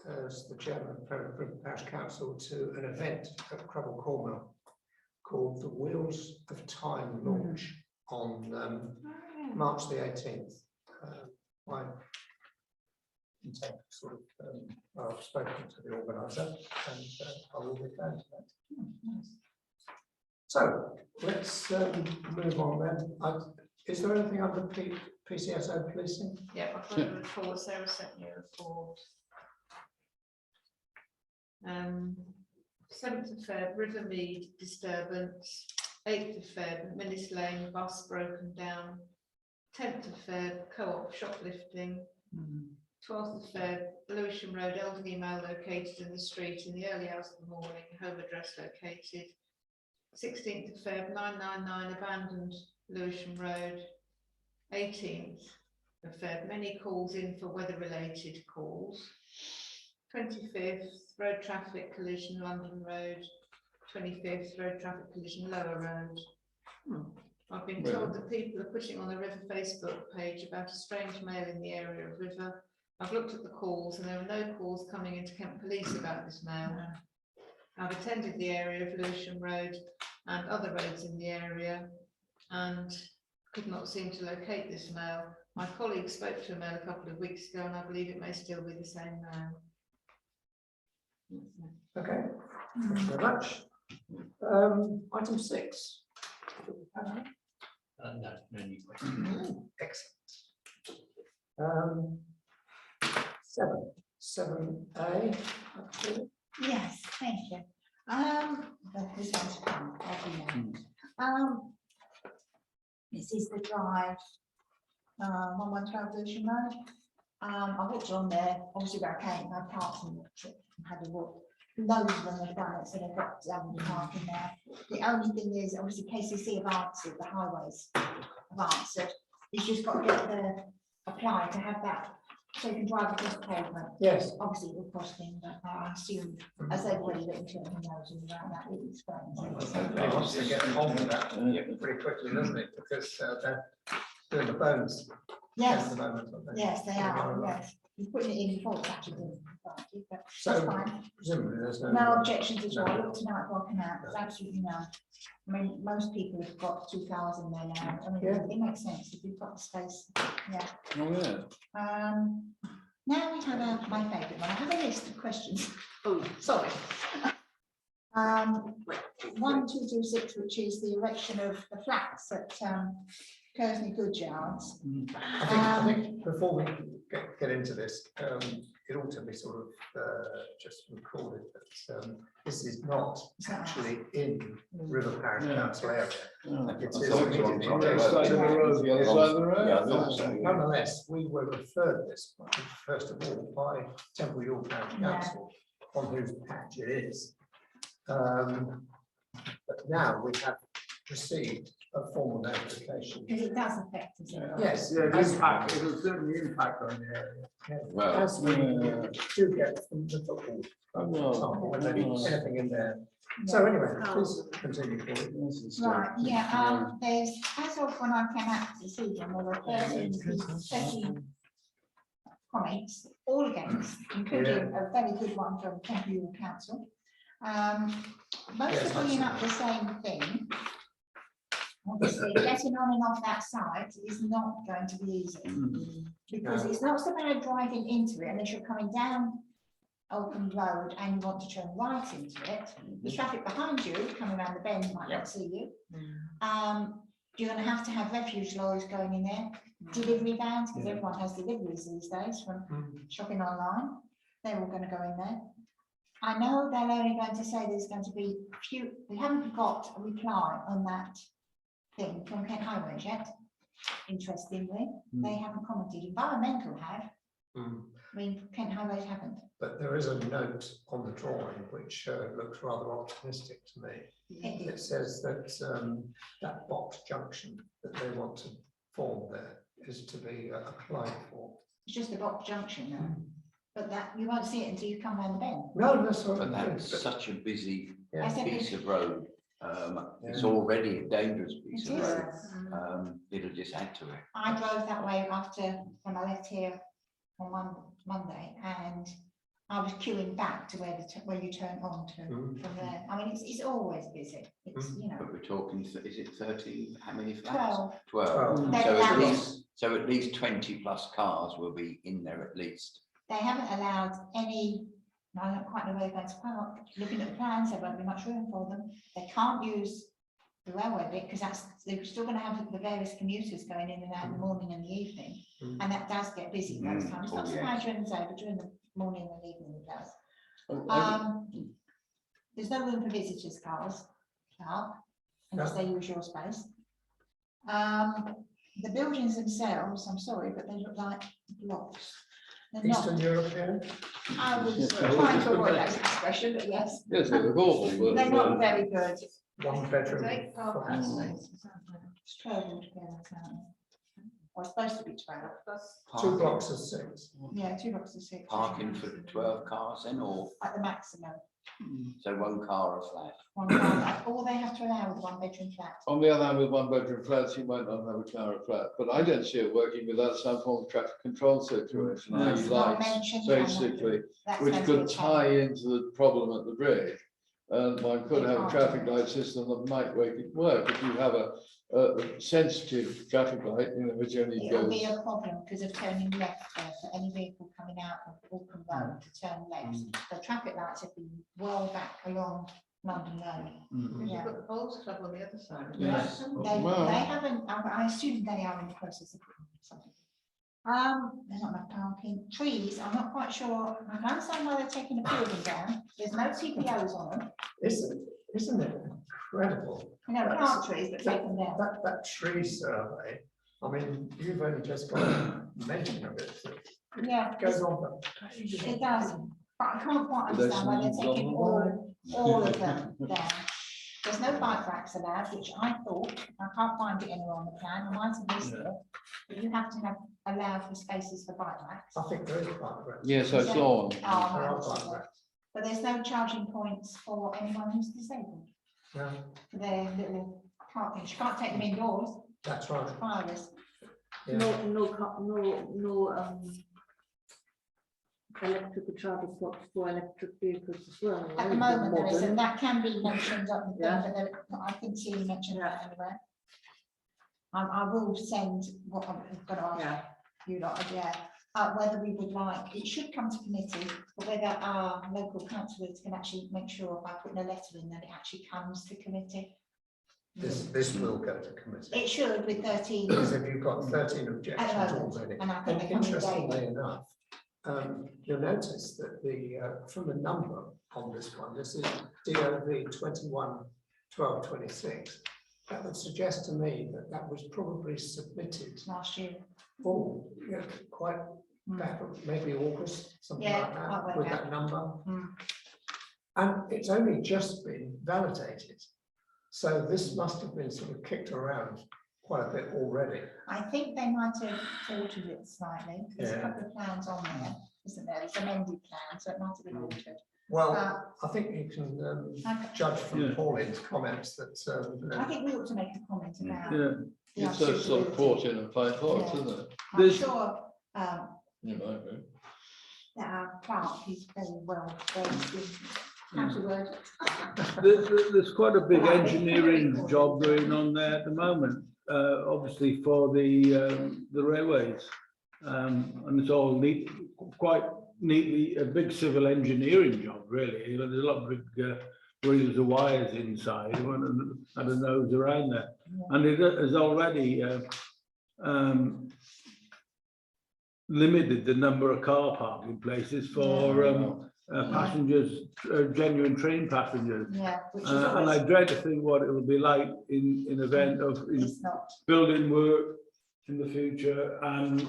as the chairman of River Parish Council to an event at Crubble Cornwall called the Wheels of Time launch on March the 18th. I intend to sort of, well, I've spoken to the organiser and I will be going to that. So let's move on then. Is there anything under PCSO policing? Yeah, I've got a report, Sarah sent me a report. 7th of Feb, River Mead disturbance. 8th of Feb, Millis Lane bus broken down. 10th of Feb, co-op shoplifting. 12th of Feb, Lewisham Road, elderly male located in the street in the early hours of the morning, home address located. 16th of Feb, 999 abandoned Lewisham Road. 18th of Feb, many calls in for weather-related calls. 25th, road traffic collision, London Road. 25th, road traffic collision, Lower Road. I've been told that people are putting on the River Facebook page about a strange male in the area of River. I've looked at the calls and there are no calls coming into Kent Police about this male. I've attended the area of Lewisham Road and other roads in the area and could not seem to locate this male. My colleague spoke to a male a couple of weeks ago and I believe it may still be the same male. Okay, thank you very much. Item 6. No, no new question. Excellent. 7A. Yes, thank you. This one's come every night. This is the drive, 1112 Lewisham Road. I walked on there, obviously where I came, I parked and had a walk. Loads of them have done it, so they've got parking there. The only thing is, obviously KCC have answered, the highways have answered. You've just got to get the apply to have that So you can drive across the pavement. Yes. Obviously it will cost him, but I assume, as they've already written to him, he knows all about that, it is explained. He wants to get on with that pretty quickly, doesn't it? Because they're doing the bones at Yes, the moment, aren't they? yes, they are, yes. He's putting it in before it's actually been, but that's So fine. presumably there's No objections at all. I looked tonight before I came out. It's absolutely no. I mean, most people have got 2 cars in there now. I mean, Yeah. it makes sense if you've got the space. Yeah. Oh, yeah. Now we have my favourite one. I have a list of questions. Oh, sorry. 1226, which is the erection of the flats at Kersney Goods Yards. I think before we get into this, it ought to be sort of just recorded that this is not actually in River Parish Council area. It is immediately On the other adjacent side of the to- road, the other side of the road. Yeah, I thought so. Nonetheless, we were referred this, first of all, by Temple York Parish Yeah. Council, on whose patch it is. But now we have received a formal notification. Because it does affect us. Yes, Yeah, the as, impact, it'll certainly impact on the area. Well, as we do get from the football, for example, when there's anything in there. So anyway, please continue. Paul. Right, yeah, there's, as of when I came out to see them, there were 30 comments, all against, including a very good one from Temple York Council. Most Yes, are bringing up the same thing. Obviously, getting on and off that site is not going to be easy. Because it's not so bad driving into it unless you're coming down Open Road and you want to turn right into it. The traffic behind you coming around the bend might not see you. You're going to have refuge lorries going in there, delivery vans, because everyone has deliveries these days from shopping online. They're all going to go in there. I know they're only going to say there's going to be few, we haven't got a reply on that thing from Kent Highways yet. Interestingly, they haven't commented. Environmental have. I mean, Kent Highways haven't. But there is a note on the drawing which looks rather optimistic to me. It says that that box junction that they want to form there is to be applied for. It's just a box junction now. But that you won't see it until you come around the bend. No, that's all but right. that's such a busy Yeah. I said piece it- of road. It's already a dangerous piece It of is. road. It'll just add to it. I drove that way after when I left here on Monday, and I was queuing back to where you turn on to from there. I mean, it's always busy. It's But we're talking, is it 13? How many flats? 12. 12. They've So allowed- at least 20 plus cars will be in there at least. They haven't allowed any, I don't quite know where they're going to park. Looking at the plans, there won't be much room for them. They can't use the railway bit because they're still going to have the various commuters going in and out in the morning and the evening. And that does get busy those times. Not so much during the day, but during the morning and evening it does. There's no room for visitors' cars to park unless they use your space. The buildings themselves, I'm sorry, but they look like blocks. They're not. Eastern European. I was trying to avoid that expression, but yes, Yes, they look awful, they're not but very good. One bedroom. Take parking flats. spaces, aren't they? It's 12 altogether, so. Well, it's supposed to be 12. Plus, 2 blocks of 6. Yeah, 2 blocks of 6. Parking for 12 cars then, or At the maximum. so 1 car a flat? One car, all they have to allow with 1 bedroom flat. on the other hand, with 1 bedroom flats, you might not have a car flat, but I don't see it working without some form of traffic control situation, i.e. It's not lights, mentioned, basically, That's which going to be could a tie change. into the problem at the bridge. And one could They have a can't traffic do it. light system that might make it work. If you have a sensitive traffic light, which only It'll goes. be a problem because of turning left there for any vehicle coming out of Auckland Road to turn left. The traffic lights have been well back along London Road. you've Yeah. got the Bowls Club on the other side. Yes. Well. They haven't, I assume they are in the process of something. There's not enough parking. Trees, I'm not quite sure. I can understand why they're taking the building down. There's no TPOs on them. Isn't it incredible? You know, plant trees, but take them down. That tree survey, I mean, you've only just got a mention of it. Yeah, It goes on for pages. it does. But I can't quite There's understand why they're some taking on all of them down. There's no bike racks allowed, which I thought, I can't find it anywhere on the plan, I might have missed it. But you have to have allowed for spaces for bike racks. I think there is bike racks. Yes, I saw one. Oh, I There are missed bike it. racks. But there's no charging points for anyone who's disabled, Yeah, for their little parking, you can't take them indoors, that's right. it's fire risk. Yeah. No electrical charging spots for electric vehicles as well. At the right? moment, there is, Modern. and that can be mentioned on the Yeah. thing, but I didn't see you mention that anywhere. I will send what I've got to ask Yeah, you lot, yeah, whether we would like, it should come to committee, but whether our local councillors can actually make sure by putting a letter in that it actually comes to committee. This will go to committee. It should with 13, Because if you've got 13 objections At the moment, already. and I think And they're coming interestingly daily. enough, you'll notice that from the number on this one, this is DOV 21/12/26. That would suggest to me that that was probably submitted last year. quite back, maybe August, something Yeah, like quite that, way with back. that number. Mm. And it's only just been validated. So this must have been sort of kicked around quite a bit already. I think they might have altered it slightly, there's a Yeah. couple of plans on there, isn't there, it's amended plan, so it might have been altered. Well, Uh, I think you can Okay. judge from Yeah. Pauline's comments that I think we ought to make a comment about. Yeah, the it's a sort of accessibility. port in and play parts, Yeah. isn't it? I'm There's- sure You might be. that our clerk is very well versed in council words. There's quite a big Right. engineering job going on there at the moment, obviously for the railways. And it's all neat, quite neatly, a big civil engineering job, really. You know, there's a lot of big reels of wires inside and a nose around there. And it has already limited the number of car parking places for passengers, genuine train passengers. Yeah, which is And I always, dread to think what it will be like in event of it's not, building work in the future and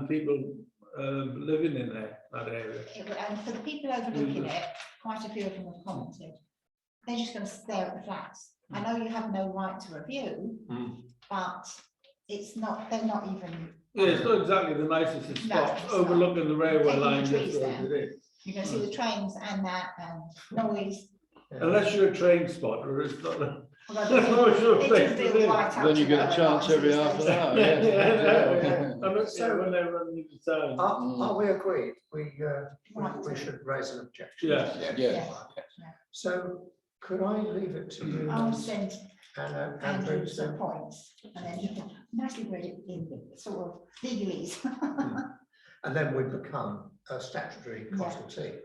people living in that area. and for the people overlooking it, quite a few of them have commented. They're just going to stare at the flats. I know you have no right to review, but it's not, they're not even. Yeah, it's not exactly the nicest of No, spots, it's not. overlooking the railway Taking the line. trees just down. over there. You're going to see the trains and that and noise. Unless you're a train spotter, it's not. Although That's what you're it saying does to feel me. right out Then you to get a the chance every these half days. an hour. Yeah, Yeah. I'm not sure when they run into town. Are we agreed? We should raise an objection. Yeah. Yeah. So could I leave it to you, I'll send Anna, Andrew Andrew, some to- points and then he can nicely put it in sort of legalese. and then we become a statutory Yeah. consultee.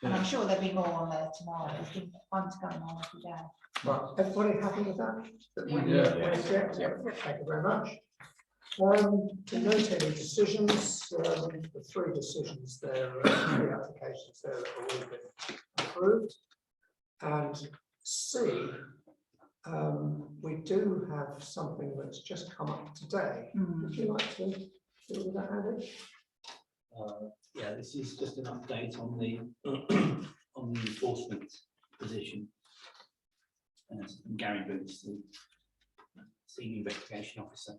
And I'm sure there'll be more on there tomorrow. There's been one's going on every day. Right, everybody happy with that? That we- Yeah. we object? Thank you very much. To note any decisions, the 3 decisions there, 3 applications there that have all been approved. And C, we do have something that's just come up today. Would you like to deal with that, Andy? Yeah, this is just an update on the on the enforcement position. And it's from Gary Boots, the senior investigation officer.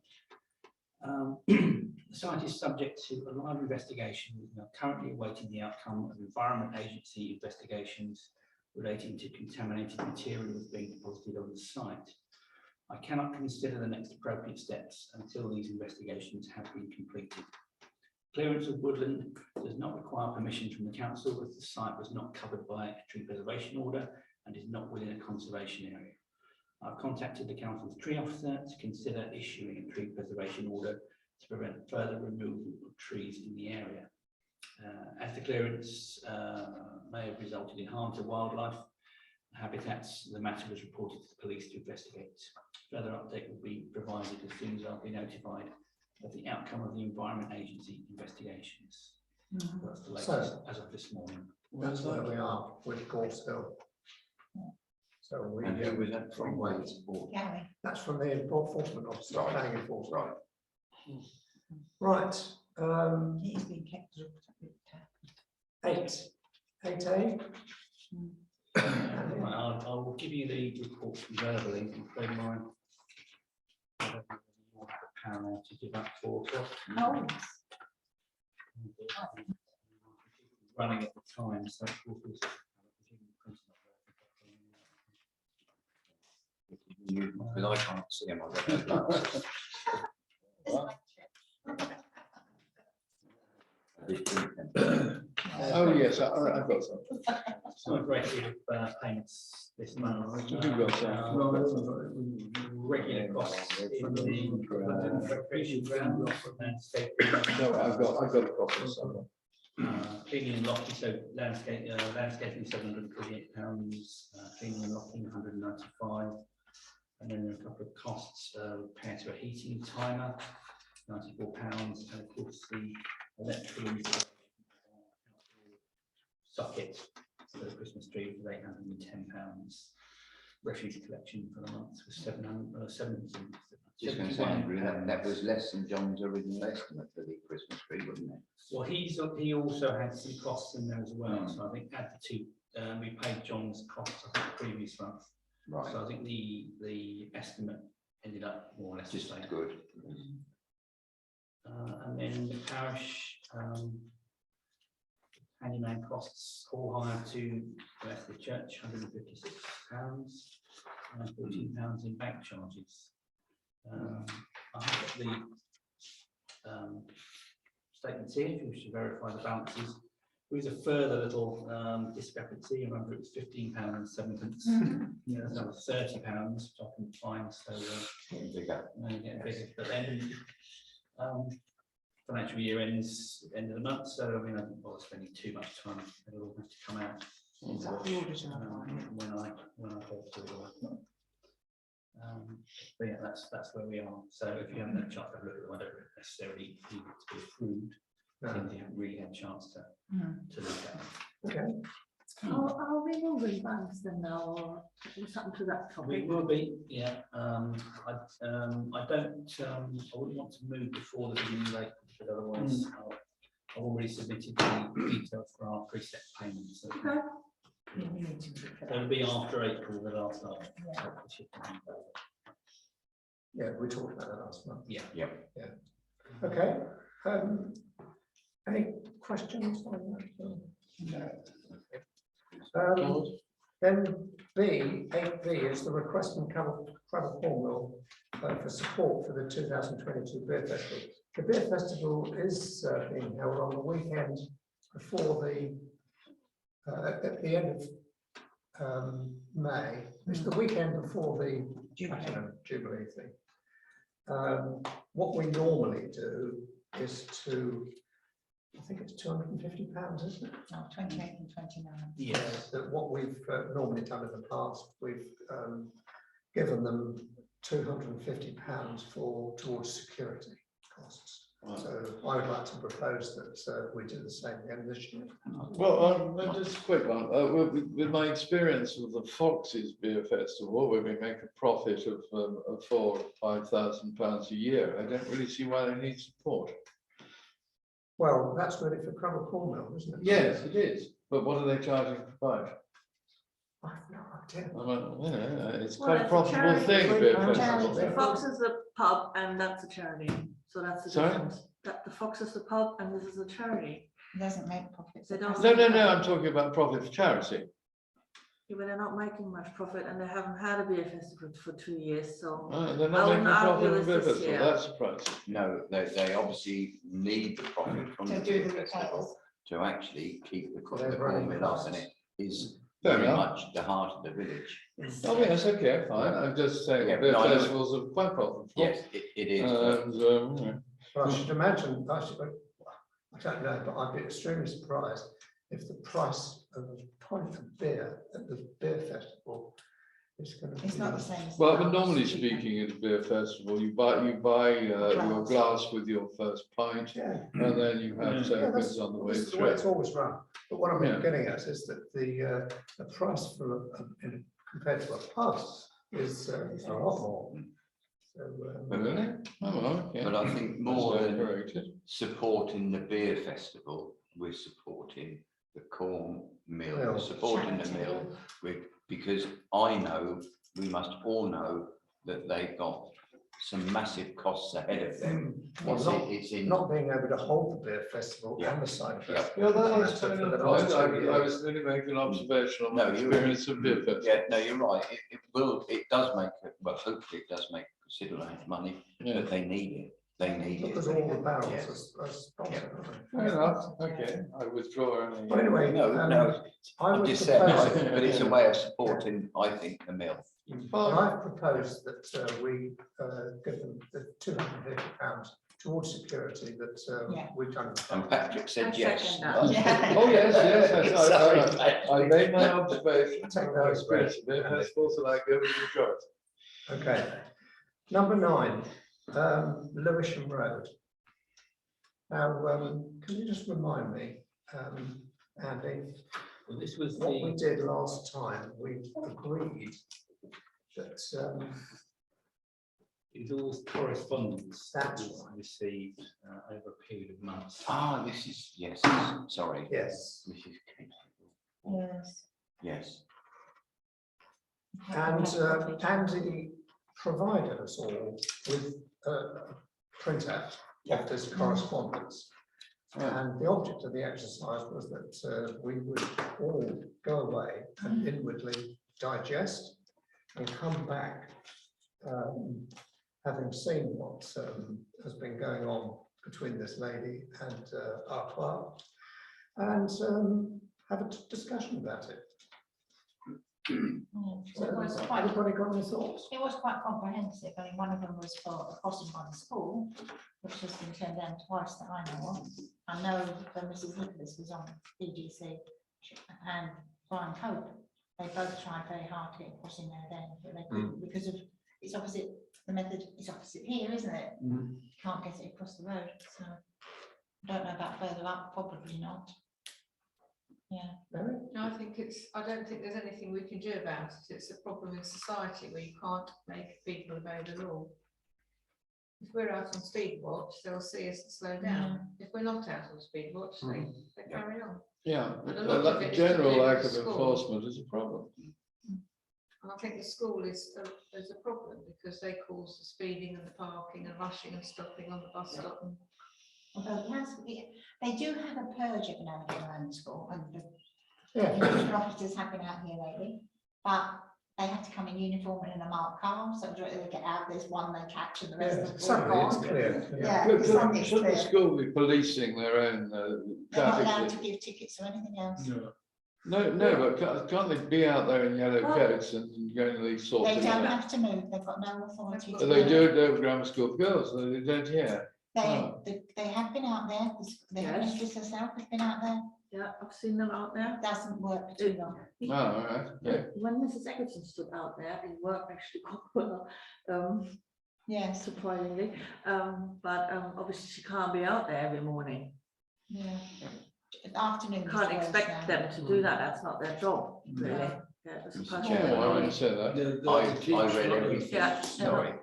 The site is subject to a live investigation. We are currently awaiting the outcome of Environment Agency investigations relating to contaminated materials being deposited on the site. I cannot consider the next appropriate steps until these investigations have been completed. Clearance of woodland does not require permission from the council as the site was not covered by a tree preservation order and is not within a conservation area. I've contacted the council's tree officer to consider issuing a tree preservation order to prevent further removal of trees in the area. As the clearance may have resulted in harm to wildlife habitats, the matter was reported to the police to investigate. Further update will be provided as soon as I'll be notified of the outcome of the Environment Agency investigations. That's the latest as of this morning. That's where we are with Gorse Hill. So we, And who was that from? Wait. Gary, that's from the enforcement officer, Right. planning enforcement. Right, he's been kept. 8, 8A. Right, I will give you the report verbally, if you don't mind. I don't think you'll have a power outage about 4 o'clock. Oh, Running at the time, so of course. Because I can't see him. I've got no glasses. Oh, yes, I've got some. It's not a great deal of payments this month. You've got some. Regular costs in the recreation ground and state. No, I've got a copy somewhere. Cleaning and locking, so landscaping £728, cleaning and locking 195, and then there are a couple of costs, repair to a heating timer, £94, and of course the electrical socket for the Christmas tree was £810. Refuse collection for the month was 700. Just going to say, Andrew, that was less than John's original estimate for the Christmas tree, wasn't it? Well, he also had some costs in there as well, so I think add the two, we paid John's costs, I think, the previous month. Right, So I think the estimate ended up more or less the just same. good. And then the parish, handyman costs, all hire to the rest of the church, £156, and £14 in bank charges. I have got the statements here, if you wish to verify the balances. There is a further little discrepancy. Remember, it was £15.07. Yeah, there's another £30, which I can find. So Bigger. getting bigger. But then financial year ends end of the month, so I mean, I don't bother spending too much time. It'll all have to come out is that the auditor? when I go through it all. But yeah, that's where we are. So if you haven't had a chance to have a look at them, I don't necessarily need it to be approved. I think you haven't really had a chance to look at them. Okay. Are we moving banks then now, or something to that We topic? will be, yeah. I don't. I wouldn't want to move before the beginning of April, but otherwise, I've already submitted the details for our preset payments. So Okay. it'll be after April that I'll start. Yeah, we talked about that last month. Yeah. Okay. Any questions on that? Then B, 8B is the request from Travel Cornwall for support for the 2022 Beer Festival. The Beer Festival is being held on the weekend before at the end of May. It's the weekend before the Jubilee thing. What we normally do is I think it's £250, isn't it? 28 and 29. Yes. That what we've normally done in the past, we've given them £250 towards security costs. Wow. So I would like to propose that we do the same again this year. Well, just a quick one. With my experience with the Foxes Beer Festival, where we make a profit of £4,000 or £5,000 a year, I don't really see why they need support. Well, that's really for Crabble Cornwall, isn't it? Yes, it is. But what are they charging for pint? I have no idea. I mean, it's Well, quite a it's a profitable charity. thing, It's a beer charity. festival. The Fox is the pub and that's a charity, so that's the Sorry? difference. That the Fox is the pub and this is a charity. It doesn't make profits. They don't. No, I'm talking about profit for charity. Yeah, but they're not making much profit and they haven't had a beer festival for 2 years, so. They're I not making wouldn't a argue profit on with beer this festival. year. That's surprising. No, they obviously need the profit from To the do beer the festival repairs. to actually keep the They're running cornmeal up, and costs. it is Fair very enough. much the heart of the village. Oh, yes, okay, fine. I'm just saying Yeah, beer no, I know. festivals are quite profitable. Yes, it is. And, Well, I should imagine, I don't know, but I'd be extremely surprised if the price of a pint of beer at the beer festival is going to be. It's not the same. as well, the but normally house. speaking, at a beer festival, you buy your Glass. glass with your first pint, Yeah. and then you have Yeah. tokens on the way That's the way through. it's always run. But what I'm Yeah. getting at is that the price for compared to a pub is a lot more. So, Really? Oh, okay. But I think more That's than overrated. supporting the beer festival, we're supporting the corn mill, supporting the mill, because I know, we must all know that they've got some massive costs ahead of them. Well, It's in, not being able to hold the beer festival Yeah. and the cider Yeah. festival. Yeah, that's for fair the enough. last 2 I years. was only making an observation on No, the you- experience of beer fest. yeah, no, you're right, it does make, well, hopefully it does make considerable amount of money, Yeah. but they need it, they need it. Because all the barrels Yes. are sponsored, aren't they? Fair enough, okay, I withdraw any. Well, anyway, No, no, I I'm would just saying, propose, but it's a way of supporting, I think, the mill. well, I propose that we give them the £250 towards security that Yeah. we've done. And Patrick said yes. Yeah. Oh, yes, Sorry, I Patrick. made my observation. Take on that my as experience of beer read. festivals, and I go with the majority. Okay. Number 9, Lewisham Road. Now, can you just remind me, Andy, Well, this was what we the, did last time? We agreed that it was correspondence that That's was right. received over a period of months. Ah, this is, yes, sorry. yes, This is, Yes. yes, and Andy provided us all with a printout of this correspondence. And the object of the exercise was that we would all go away and inwardly digest and come back, having seen what has been going on between this lady and our clerk, and have a discussion about it. So, It was quite, anybody got any thoughts? it was quite comprehensive. I mean, one of them was for a crossing by the school, which has been turned down twice that I know of. I know that Mrs. Nicholas was on EGC and Brian Cope. They both tried very hard to get a crossing there then, but they couldn't because of, it's opposite, the method is opposite here, isn't it? Can't get it across the road, so I don't know about further up, probably not. Yeah. Mary? No, I don't think there's anything we can do about it. It's a problem in society where you can't make people obey the law. If we're out on speed watch, they'll see us and slow down. If we're not out on speed watch, they carry on. Yeah, And a lot of the it is to general do with lack the of school. enforcement is a problem. And I think the school is a problem because they cause the speeding and the parking and rushing and stopping on the bus stop. And Although they do have a purge every now and again around the school, and the Yeah, the officers have been out here lately, but they have to come in uniform and in a marked car, so they get out, there's one they catch and the rest of them. Sunday it's clear. Yeah. But Sunday's should the clear. school be policing their own They're not traffic? allowed to give tickets or anything else. No, but can't they be out there in yellow coats and going to these sorts They of? don't have to move, they've got no authority. to They move. do it over grammar school girls, they don't here. They have been out there, the headmistress herself has been out there, Yeah, I've seen them out there. doesn't work for too long. Oh, all right, yeah. When Mrs. Egerton stood out there, it worked actually quite well, Yes, surprisingly. But obviously she can't be out there every morning. yeah. Afternoon. Can't expect them to do that. That's not their job, really. Yeah, it's Mr. supposed Chairman, to- Oh, I wouldn't say that. I read everything, Yeah. sorry.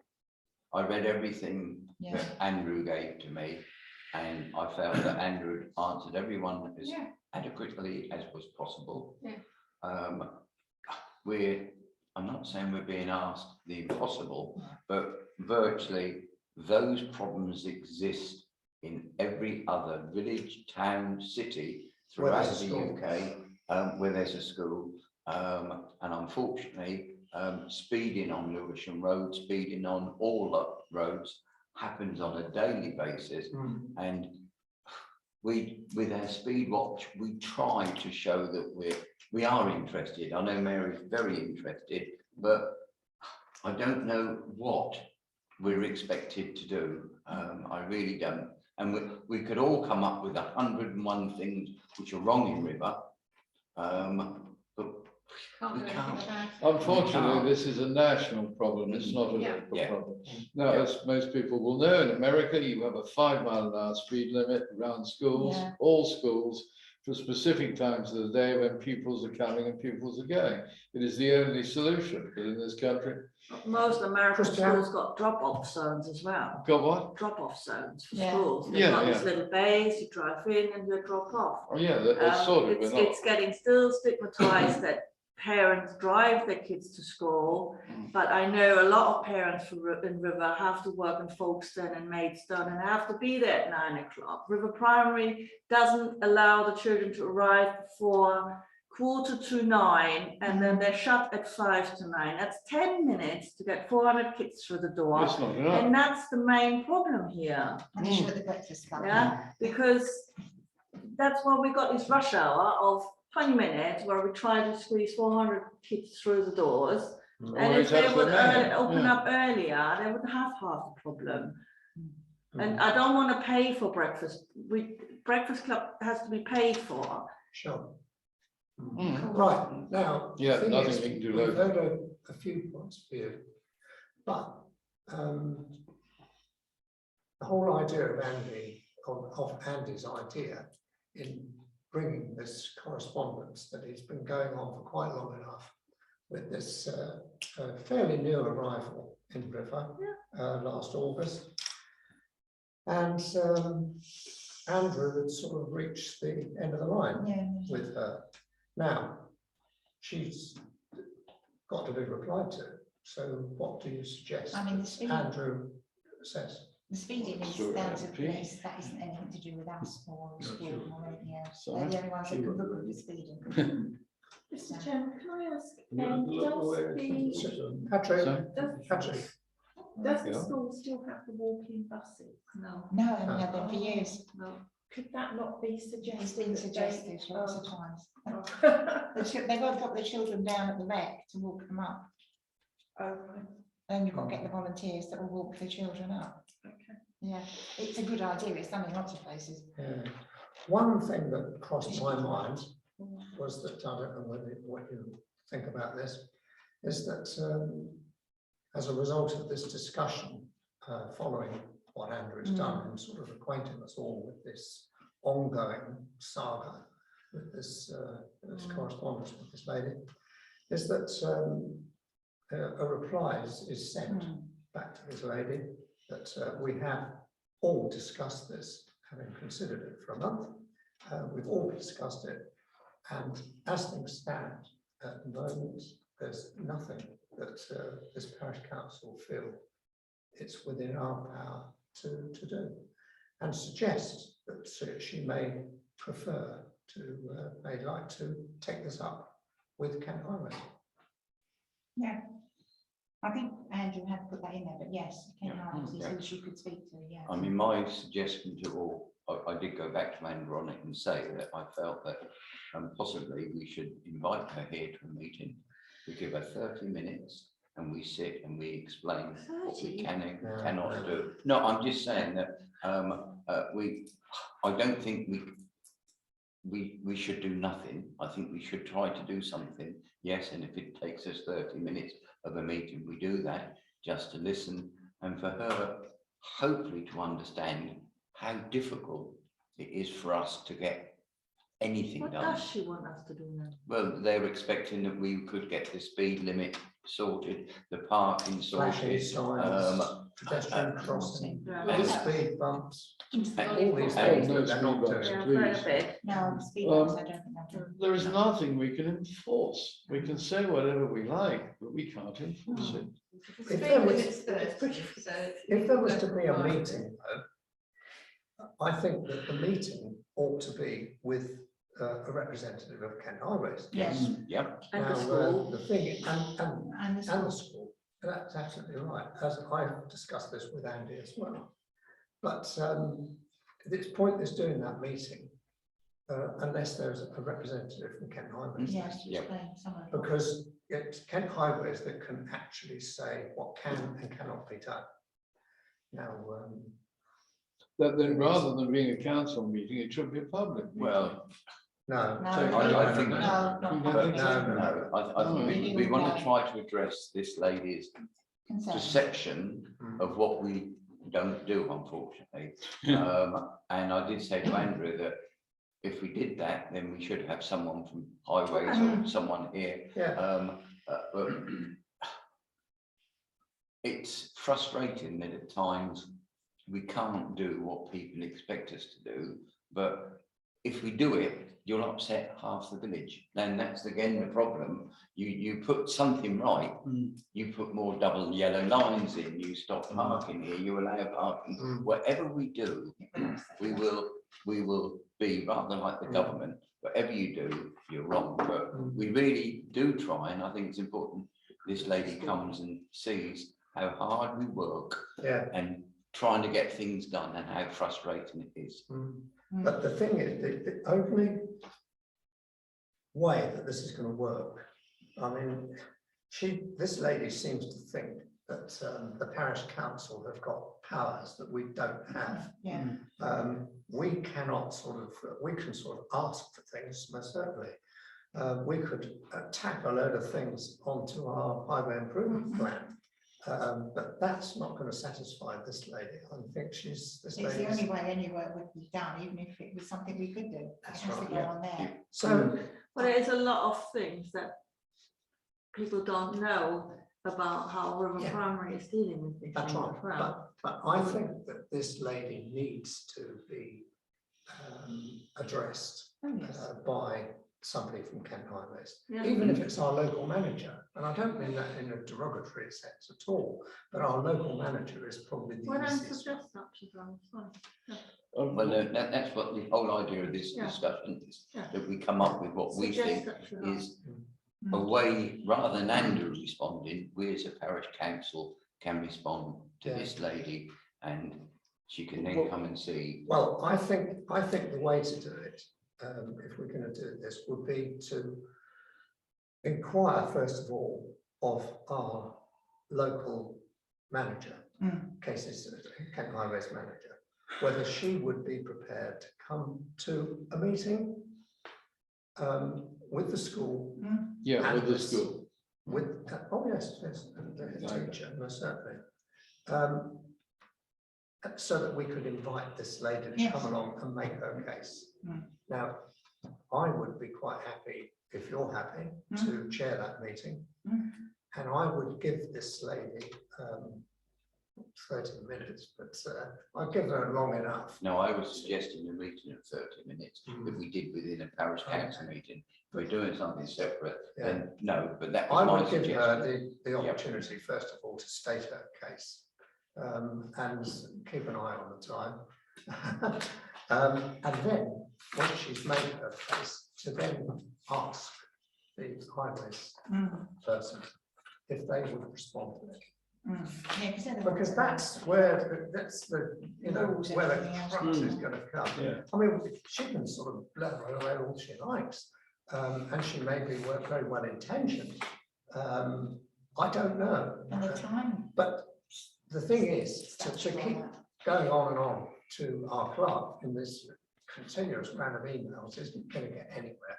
I read everything Yeah. that Andrew gave to me, and I felt that Andrew answered everyone as Yeah. adequately as was possible. Yeah. I'm not saying we're being asked the impossible, but virtually those problems exist in every other village, town, city Where throughout there's a the school. UK, where there's a school. And unfortunately, speeding on Lewisham Road, speeding on all the roads happens on a daily basis. And we, with our speed watch, we try to show that we are interested. I know Mary's very interested, but I don't know what we're expected to do. I really don't. And we could all come up with 101 things which are wrong in River. But can't we do anything can't. about it. Unfortunately, this is a national problem, it's not a Yeah. local Yeah. problem. Now, as most people will know, in America, you have a 5 mile an hour speed limit around schools, Yeah. all schools, for specific times of the day when pupils are coming and pupils are going. It is the only solution in this country. Most American Christian? schools got drop-off zones as well. Got what? Drop-off zones for Yeah. schools. They've Yeah, got yeah. these little bays, you drive in and you drop off. Oh, yeah, that's sort of, It's, we're not. it's getting still stigmatized that parents drive their kids to school, but I know a lot of parents in River have to work in Folkestone and Maidstone and have to be there at 9 o'clock. River Primary doesn't allow the children to arrive before 8:45, and then they're shut at 5 to 9. That's 10 minutes to get 400 kids through the door. It's not enough. And that's the main problem here. And you should the breakfast club. Yeah, because that's why we got this rush hour of 20 minutes where we try to squeeze 400 kids through the doors. And Always if they has would the man, open yeah. up earlier, they would have half the problem. And I don't want to pay for breakfast. Breakfast club has to be paid for. Sure. Mm. Right, now. the Yeah, thing nothing is, we can do we've locally. heard a few points of view, but the whole idea of Andy's idea in bringing this correspondence that has been going on for quite long enough with this fairly new arrival in River last August. And Andrew had sort of reached the end of the line Yeah. with her. Now, she's got to be replied to. So what do you suggest I mean, the speed- Andrew says? The speeding is Sure, down to MP. police, that isn't anything to do with us or school or anything else. Sorry? They're the only ones that can look at the speeding. Mr. Chairman, can I ask, Patrick, So, Patrick, does Yeah. the school still have the walk-in buses? No. No, I haven't had them for years. No. Could that not be suggested? It's been that they- suggested lots of times. Oh. They've got to drop their children down at the rec to walk them up. Oh, right. Then you've got to get the volunteers that will walk the children up. Okay. Yeah, it's a good idea. It's done in lots of places. yeah. One thing that crossed my mind was that, I don't know what you think about this, is that as a result of this discussion, following what Andrew's done and sort of acquainting us all with this ongoing saga, with this, this correspondence with this lady, is that a reply is sent back to this lady that we have all discussed this, having considered it for a month. We've all discussed it, and as things stand at the moment, there's nothing that this parish council feel it's within our power to do, and suggest that she may prefer to, may like to take this up with Kent Highway. Yeah. I think Andrew had put that in there, but yes, Ken Yeah. Hines is Yeah. who she could speak to, yeah. I mean, my suggestion to all, I did go back to Andrew on it and say that I felt that possibly we should invite her here to a meeting. We give her 30 minutes and we sit and we explain what we 30? can and Yeah. cannot do. No, I'm just saying that I don't think we should do nothing. I think we should try to do something. Yes, and if it takes us 30 minutes of a meeting, we do that just to listen and for her hopefully to understand how difficult it is for us to get anything What done. does she want us to do now? Well, they're expecting that we could get the speed limit sorted, the parking Flashing sorted. signs, pedestrian crossing, Yeah. speed bumps, Into the all volleyball. these Oh, things no that they're not speed bumps. doing. Yeah, Please. quite a bit. No, the speed bumps, I don't think they've done. There is nothing we can enforce. We can say whatever we like, but we can't enforce it. If there was- It's 30, so If there was to be a Right. meeting, though, I think that the meeting ought to be with a representative of Kent Highways. Yes. Yep, And the Now, school. the thing, And and the school. school, that's absolutely right, as I've discussed this with Andy as well. But it's pointless doing that meeting unless there's a representative from Kent Highways. Yes, Yep. explain some of it. Because it's Kent Highways that can actually say what can and cannot be done. Now, That then rather than being a council meeting, it should be a public meeting. well, no. No, I think- no, not No, public. no. I think we want to try to address this lady's Concern. perception of what we don't do, unfortunately. And I did say to Andrew that if we did that, then we should have someone from highways or someone here. Yeah, But it's frustrating that at times we can't do what people expect us to do, but if we do it, you'll upset half the village. Then that's again the problem. You put something right, you put more double yellow lines in, you stop parking here, you allow parking. Whatever we do, we will be rather like the government. Whatever you do, you're wrong. But we really do try, and I think it's important this lady comes and sees how hard we work yeah. and trying to get things done and how frustrating it is. But the thing is, the only way that this is going to work, I mean, this lady seems to think that the parish council have got powers that we don't have. Yeah. We cannot we can sort of ask for things, most certainly. We could tack a load of things onto our highway improvement plan. But that's not going to satisfy this lady. I think this It's the lady's- only way any work would be done, even if it was something we could do. It That's has to right, go yeah. on there. So, Well, there's a lot of things that people don't know about how River Yeah. Primary is dealing with this that's as right, well. but I think that this lady needs to be addressed Oh, yes. by somebody from Kent Highways, Yeah. even if it's our local manager. And I don't mean that in a derogatory sense at all, but our local manager is probably the Well, I easiest. suggest that to them, it's fine. Well, that's what the whole idea of this Yeah. discussion is, Yeah. that we come up with what we Suggest think that to them. is a way, rather than Andrew responding, we as a parish council can respond to Yeah. this lady, and she can then come and see. Well, I think the way to do it, if we're going to do this, would be to inquire first of all of our local manager, cases Kent Highways manager, whether she would be prepared to come to a meeting with the school. Yeah, and with the this- school. With, oh yes, and the Okay. teacher, most certainly. So that we could invite this lady to Yes. come along and make her case. Mm. Now, I would be quite happy, if you're happy, to chair that meeting. Mm. And I would give this lady 30 minutes, but I'll give her long enough. No, I was suggesting a meeting of 30 minutes that we did within a parish council meeting. If we're doing something separate, then no, but that was I my would give her suggestion. the opportunity, first of all, to state her case. And keep an eye on the time. And then, once she's made her case, to then ask the highways person if they would respond to it. Yeah, because they're the Because ones that- that's where Rules, where the everything else. crux is going to come. Yeah. I mean, she can sort of blabber away all she likes, and she may be very well intentioned. I don't know. And the time. But the thing is, to keep going on and on to our clerk in this continuous round of emails isn't going to get anywhere.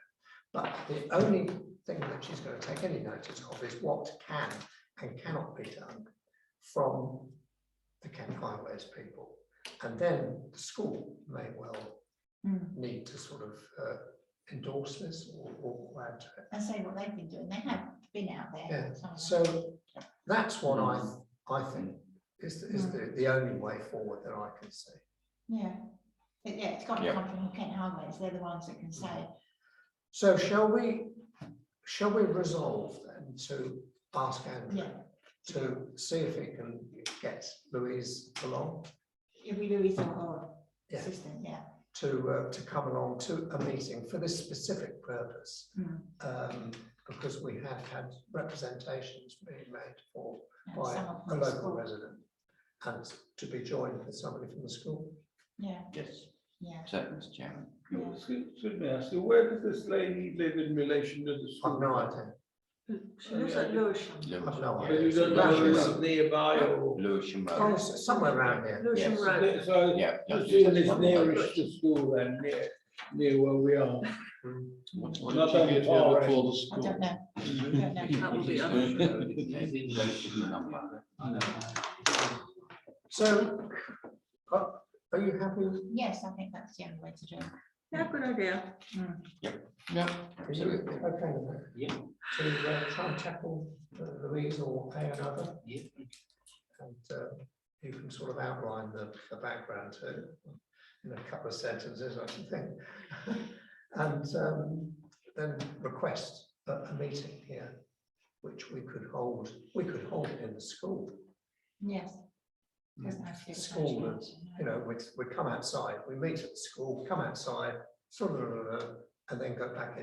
But the only thing that she's going to take any notice of is what can and cannot be done from the Kent Highways people. And then the school may well need to sort of endorse this or add to it. And say what they've been doing. They have been out there. Yeah, some of them. so that's what I think is the only way forward that I can see. Yeah. But yeah, it's got to Yeah. come from Kent Highways. They're the ones that can say, So shall we resolve then to ask Andrew yeah, to see if he can get Louise along if we do it or Yeah. assistant, yeah. to come along to a meeting for this specific purpose? Mm. Because we have had representations being made And by some of a them local school. resident and to be joined with somebody from the school. Yeah, Yes, yeah. certainly, Mr. Chairman. Excuse me, ask you, where does this lady live in relation to the school? I've no idea. She lives at Lewisham. I've no But idea. you don't know whether it's nearby or? Lewisham Oh, Road. it's somewhere around here. Lewisham Yes. Road. So, Yeah. assume it's nearest to school then, near where we are. What Not did you only get far here away. before the I school? don't know. I don't know. That would be It's us. Lewisham number. So, are you happy? Yes, I think that's the only way to do it. Yeah, good idea. Yeah, Are you okay with that? Yeah, To try and tackle Louise or another, yeah. and you can sort of outline the background too, in a couple of sentences, I should think. And then request a meeting here, which we could hold it in the school. Yes. Doesn't have to be. School, you know, we come outside, we meet at the school, come outside, sort of, and then go back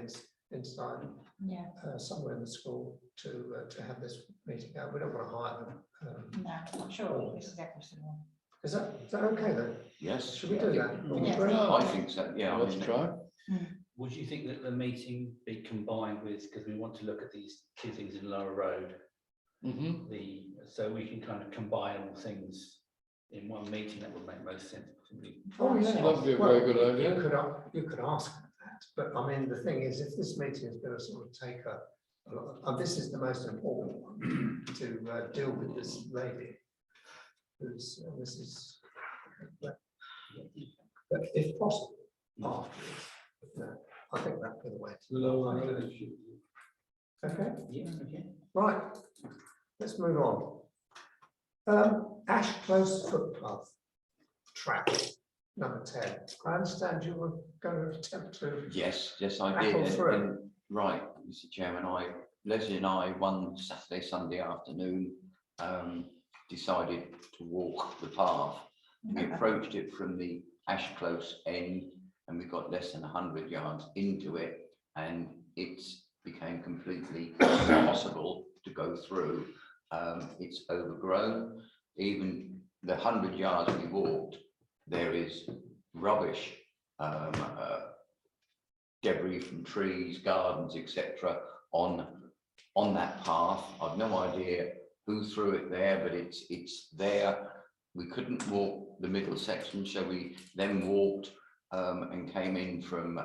inside Yeah, somewhere in the school to have this meeting out. We don't want to hire them. no, I'm sure this is everything. Is that okay then? Yes. Should we do that? Yeah. Yeah. I think so, yeah. I let's mean, try. Would you think that the meeting be combined with, because we want to look at these two things in Lower Road, so we can kind of combine all things in one meeting? That would make most sense to me. Oh, yeah. That'd be a very good idea. You could ask that, but I mean, the thing is, if this meeting is going to sort of take a lot, and this is the most important one, to deal with this lady, who's, this is, but if possible, afterwards, I think that'd be the way. Lower Road issue. Okay, Yeah, okay. right, let's move on. Ash Close footpath track, number 10. I understand you were going to attempt to. yes, I Battle did. through. And right, Mr. Chairman, Leslie and I, one Saturday, Sunday afternoon, decided to walk the path. We approached it from the Ash Close end, and we got less than 100 yards into it, and it became completely impossible to go through. It's overgrown. Even the 100 yards we walked, there is rubbish, debris from trees, gardens, etc. on that path. I've no idea who threw it there, but it's there. We couldn't walk the middle section, so we then walked and came in from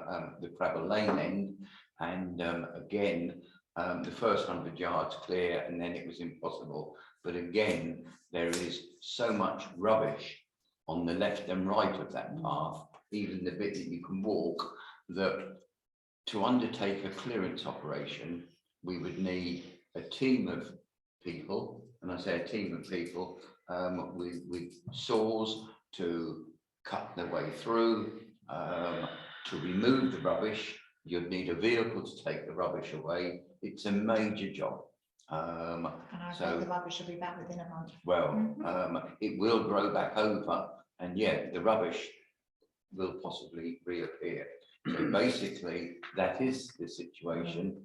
the Crabble Lane end, and again the first 100 yards clear, and then it was impossible. But again, there is so much rubbish on the left and right of that path, even the bit that you can walk, that to undertake a clearance operation, we would need a team of people, and I say a team of people, with saws to cut their way through, to remove the rubbish. You'd need a vehicle to take the rubbish away. It's a major job. And I So- think the rubbish should be back within a month. Well, it will grow back over, and yeah, the rubbish will possibly reappear. So basically, that is the situation.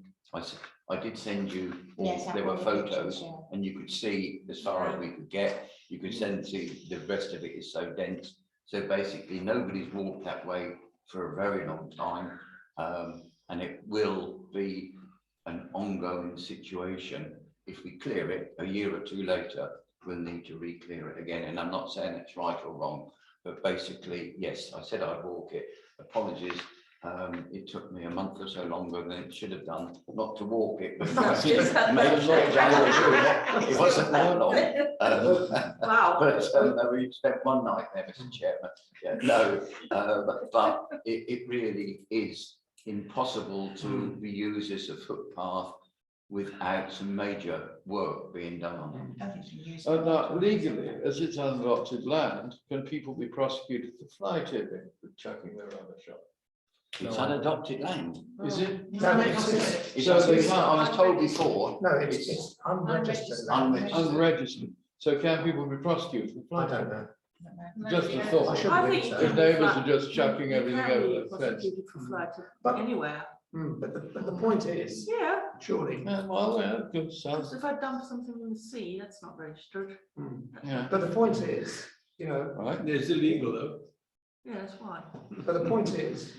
I did send you, Yes, there were I've got the pictures, photos, yeah. and you could see as far as we could get. You could then see the rest of it is so dense. So basically, nobody's walked that way for a very long time, and it will be an ongoing situation. If we clear it a year or two later, we'll need to re-clear it again. And I'm not saying it's right or wrong, but basically, yes, I said I'd walk it. Apologies. It took me a month or so longer than it should have done, not to walk it, but it wasn't that long. Wow. But we spent one night there, Mr. Chairman. Yeah, no, but it really is impossible to be used as a footpath without some major work being done on it. I don't think you can use And it. legally, as it's unadopted land, can people be prosecuted for fly tipping for chucking their rubbish up? It's unadopted land. Is it? No, it's So they I was told before, no, it's unregistered. Unregistered. Unregistered. So can people be prosecuted for fly I don't tipping? know. Just a I thought. should I believe think so. you If can neighbours fly- are just chucking you everything can over be the fence. prosecuted for flight But- anywhere. But the point is, Yeah, surely, Yeah, well, yeah, good sounds. because if I dump something in the sea, that's not registered. Yeah, but the point is, you know, right. It's illegal though. Yeah, that's why. but the point is,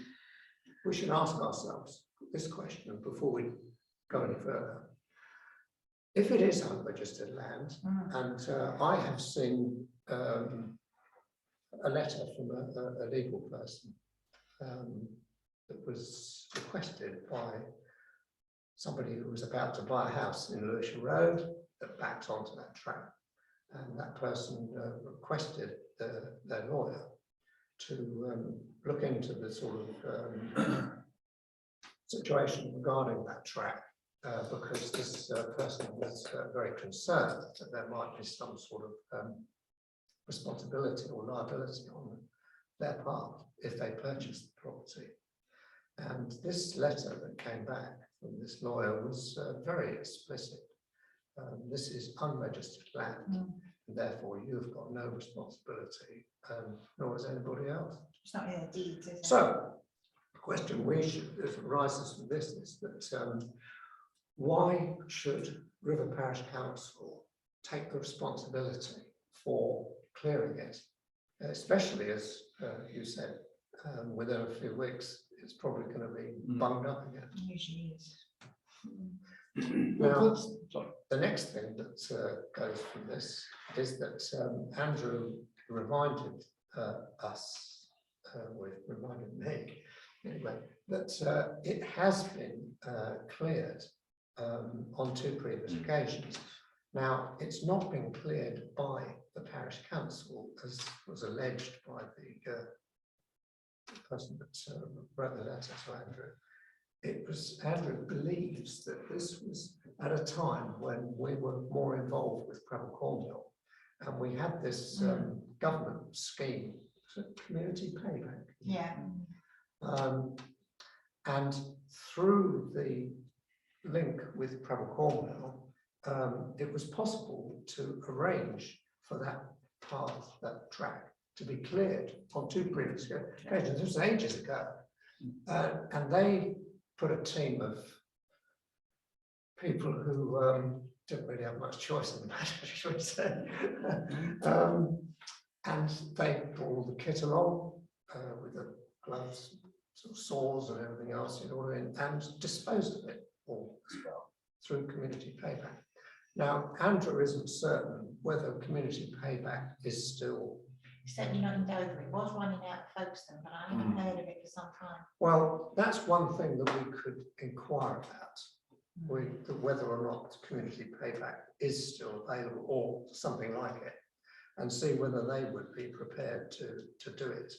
we should ask ourselves this question before we go any further. If it is unregistered land, and I have seen a letter from a legal person that was requested by somebody who was about to buy a house in Lewisham Road that backed onto that track. And that person requested their lawyer to look into the sort of situation regarding that track, because this person was very concerned that there might be some sort of responsibility or liability on their part if they purchased the property. And this letter that came back from this lawyer was very explicit. This is unregistered land, and therefore you've got no responsibility, nor has anybody else. It's not in the deeds, is it? So, the question that arises from this is that why should River Parish Council take the responsibility for clearing it, especially as you said, within a few weeks, it's probably going to be bunged up again. It usually is. Now, the next thing that goes from this is that Andrew reminded us, reminded me anyway, that it has been cleared on 2 previous occasions. Now, it's not been cleared by the parish council, as was alleged by the person that wrote the letter to Andrew. It was, Andrew believes that this was at a time when we were more involved with Prebble Cornwall, and we had this government scheme, community payback. Yeah. And through the link with Prebble Cornwall, it was possible to arrange for that path, that track, to be cleared on 2 previous occasions. This was ages ago. And they put a team of people who didn't really have much choice in the matter, should we say. And they brought all the kit along with the gloves, sort of saws and everything else, you know what I mean, and disposed of it all as well through community payback. Now, Andrew isn't certain whether community payback is still. Certainly not in Dover. It was running out of Folkestone, but I haven't heard of it for some time. Well, that's one thing that we could inquire about, whether or not community payback is still available or something like it, and see whether they would be prepared to do it.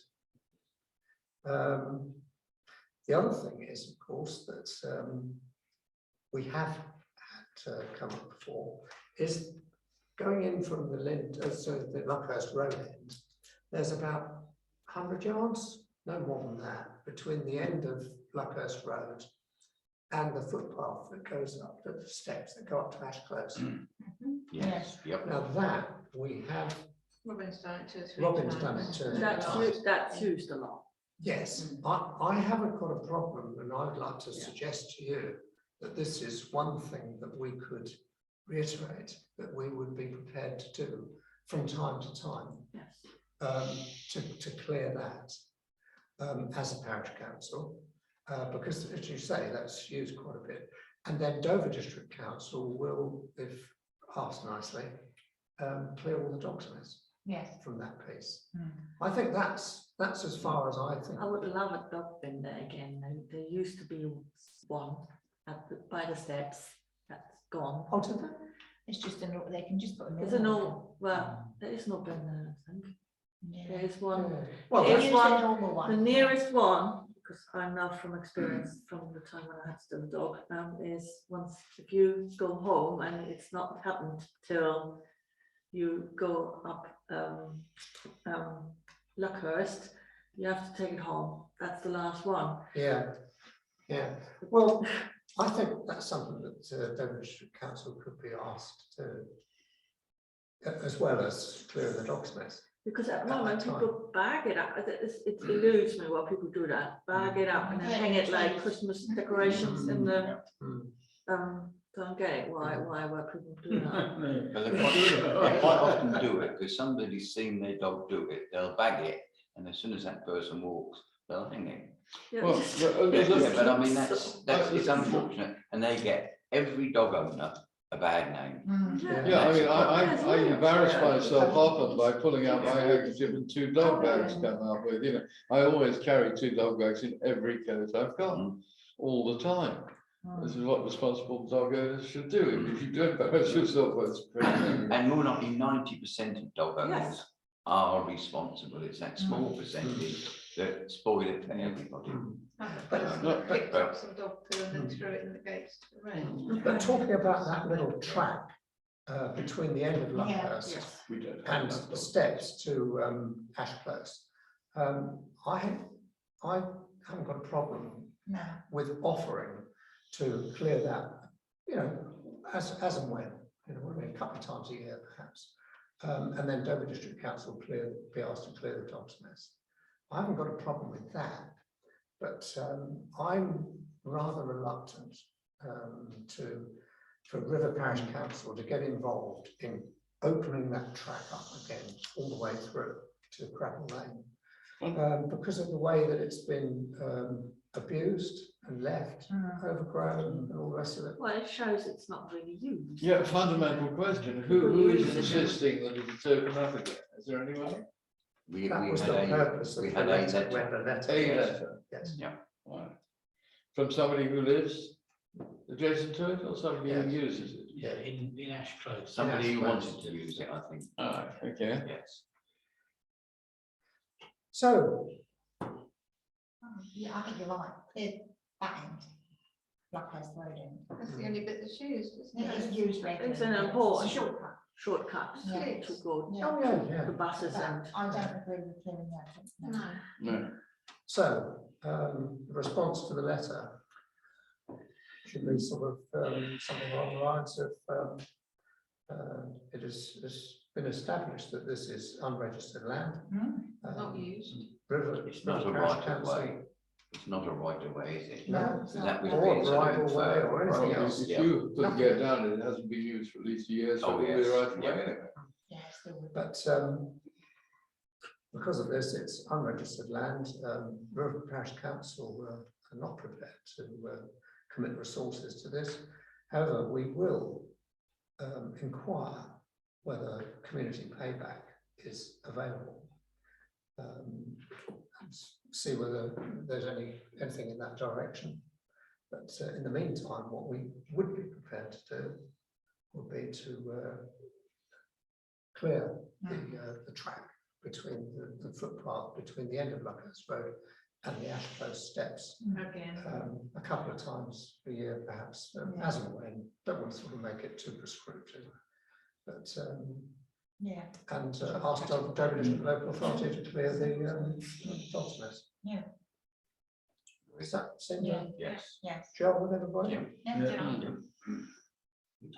The other thing is, of course, that we have had come up before, is going in from the the Luckhurst Road end. There's about 100 yards, no more than that, between the end of Luckhurst Road and the footpath that goes up, the steps that go up to Ash Close. Yes, yep. Now that we have, Robin's done it 2 or 3 Robin's times. done it 2 or 3 times. That's used a lot. Yes, I haven't got a problem, and I would like to suggest to you that this is one thing that we could reiterate that we would be prepared to do from time to time. Yes. To clear that as a parish council, because as you say, that's used quite a bit. And then Dover District Council will, if asked nicely, clear all the dogsmiths from that piece. I think that's as far as I think. I would love a dog bin there again. There used to be one by the steps. That's gone. Oh, did that? It's just they can just put a There's there is no bin there, I think. There is one. Yeah. Well, There that's, is one. normal one. The nearest one, because I know from experience from the time when I had still a dog, is once if you go home and it's not happened till you go up Luckhurst, you have to take it home. That's the last one. yeah. Well, I think that's something that Dover District Council could be asked to, as well as clearing the dogsmiths. Because at the At moment that time. people bag it up. It eludes me why people do that. Bag it up and then hang it like Christmas decorations in the. Don't get it. Why people do that? But they quite often do it because somebody's seen their dog do it. They'll bag it, and as soon as that person walks, they'll hang it. Yeah, Well, it's- Yeah, but I mean that's it's unfortunate, and they get every dog owner a bad name. Yeah, I mean, I embarrass myself often by pulling out my handkerchief and 2 dog bags come out with, you know. I always carry 2 dog bags in every coat I've got, all the time. This is what responsible dog owners should do. If you do embarrass yourself, it's pretty. And more likely 90% of dog owners Yes. are responsible. It's that small percentage that spoil it for everybody. That person picked up some dog poo and then threw it in the gates to the rain. But talking about that little track between the end of Luckhurst Yes. We don't. and the steps to Ash Close, I haven't got a problem No. with offering to clear that, you know, as and when, you know, a couple of times a year perhaps. And then Dover District Council be asked to clear the dog's nest. I haven't got a problem with that, but I'm rather reluctant for River Parish Council to get involved in opening that track up again all the way through to Crackle Lane, because of the way that it's been abused and left, overgrown and all the rest of it. Well, it shows it's not really used. Yeah, fundamental question. Who is insisting that it's open up again? Is there anyone? We That was the had purpose of we the had a letter, letter. when the letter. A was- letter. Yes. Right. From somebody who lives adjacent to it or somebody who Yes. uses it? Yeah, in Ash Close. Somebody who Yes, wanted to use it, I think. Ah, okay. Yes. So, Yeah, I think you're right. Clear that end. Luckhurst Road end. That's the only bit that's used, isn't It is it? used regularly. It's an yeah, important a shortcut. shortcuts Yeah. to go Yeah. oh yeah, yeah. to buses But and. I don't agree with clearing that. No. No. So, the response to the letter should be sort of something along the lines of it has been established that this is unregistered land. Not used. River, It's not a River right Parish of Council. way. It's not a right of way, is it? No, it's So that was or being a sort of bridle way inferred. or anything Well, else. if Yeah. you couldn't get down it, it hasn't been used for at least a year, so Oh, it'll be yes. right away Yeah. anyway. Yeah, still would. But because of this, it's unregistered land. River Parish Council are not prepared to commit resources to this. However, we will inquire whether community payback is available. And see whether there's anything in that direction. But in the meantime, what we would be prepared to do would be to clear the track between the footpath between the end of Luckhurst Road and the Ash Close steps Again. a couple of times a year, perhaps, as and when. Don't want to sort of make it too prescriptive, but Yeah, and ask Dover District Local Authority to clear the dog's nest. yeah, Is that seem Yeah. to Yes. yes. gel with everybody? Yeah. Yeah.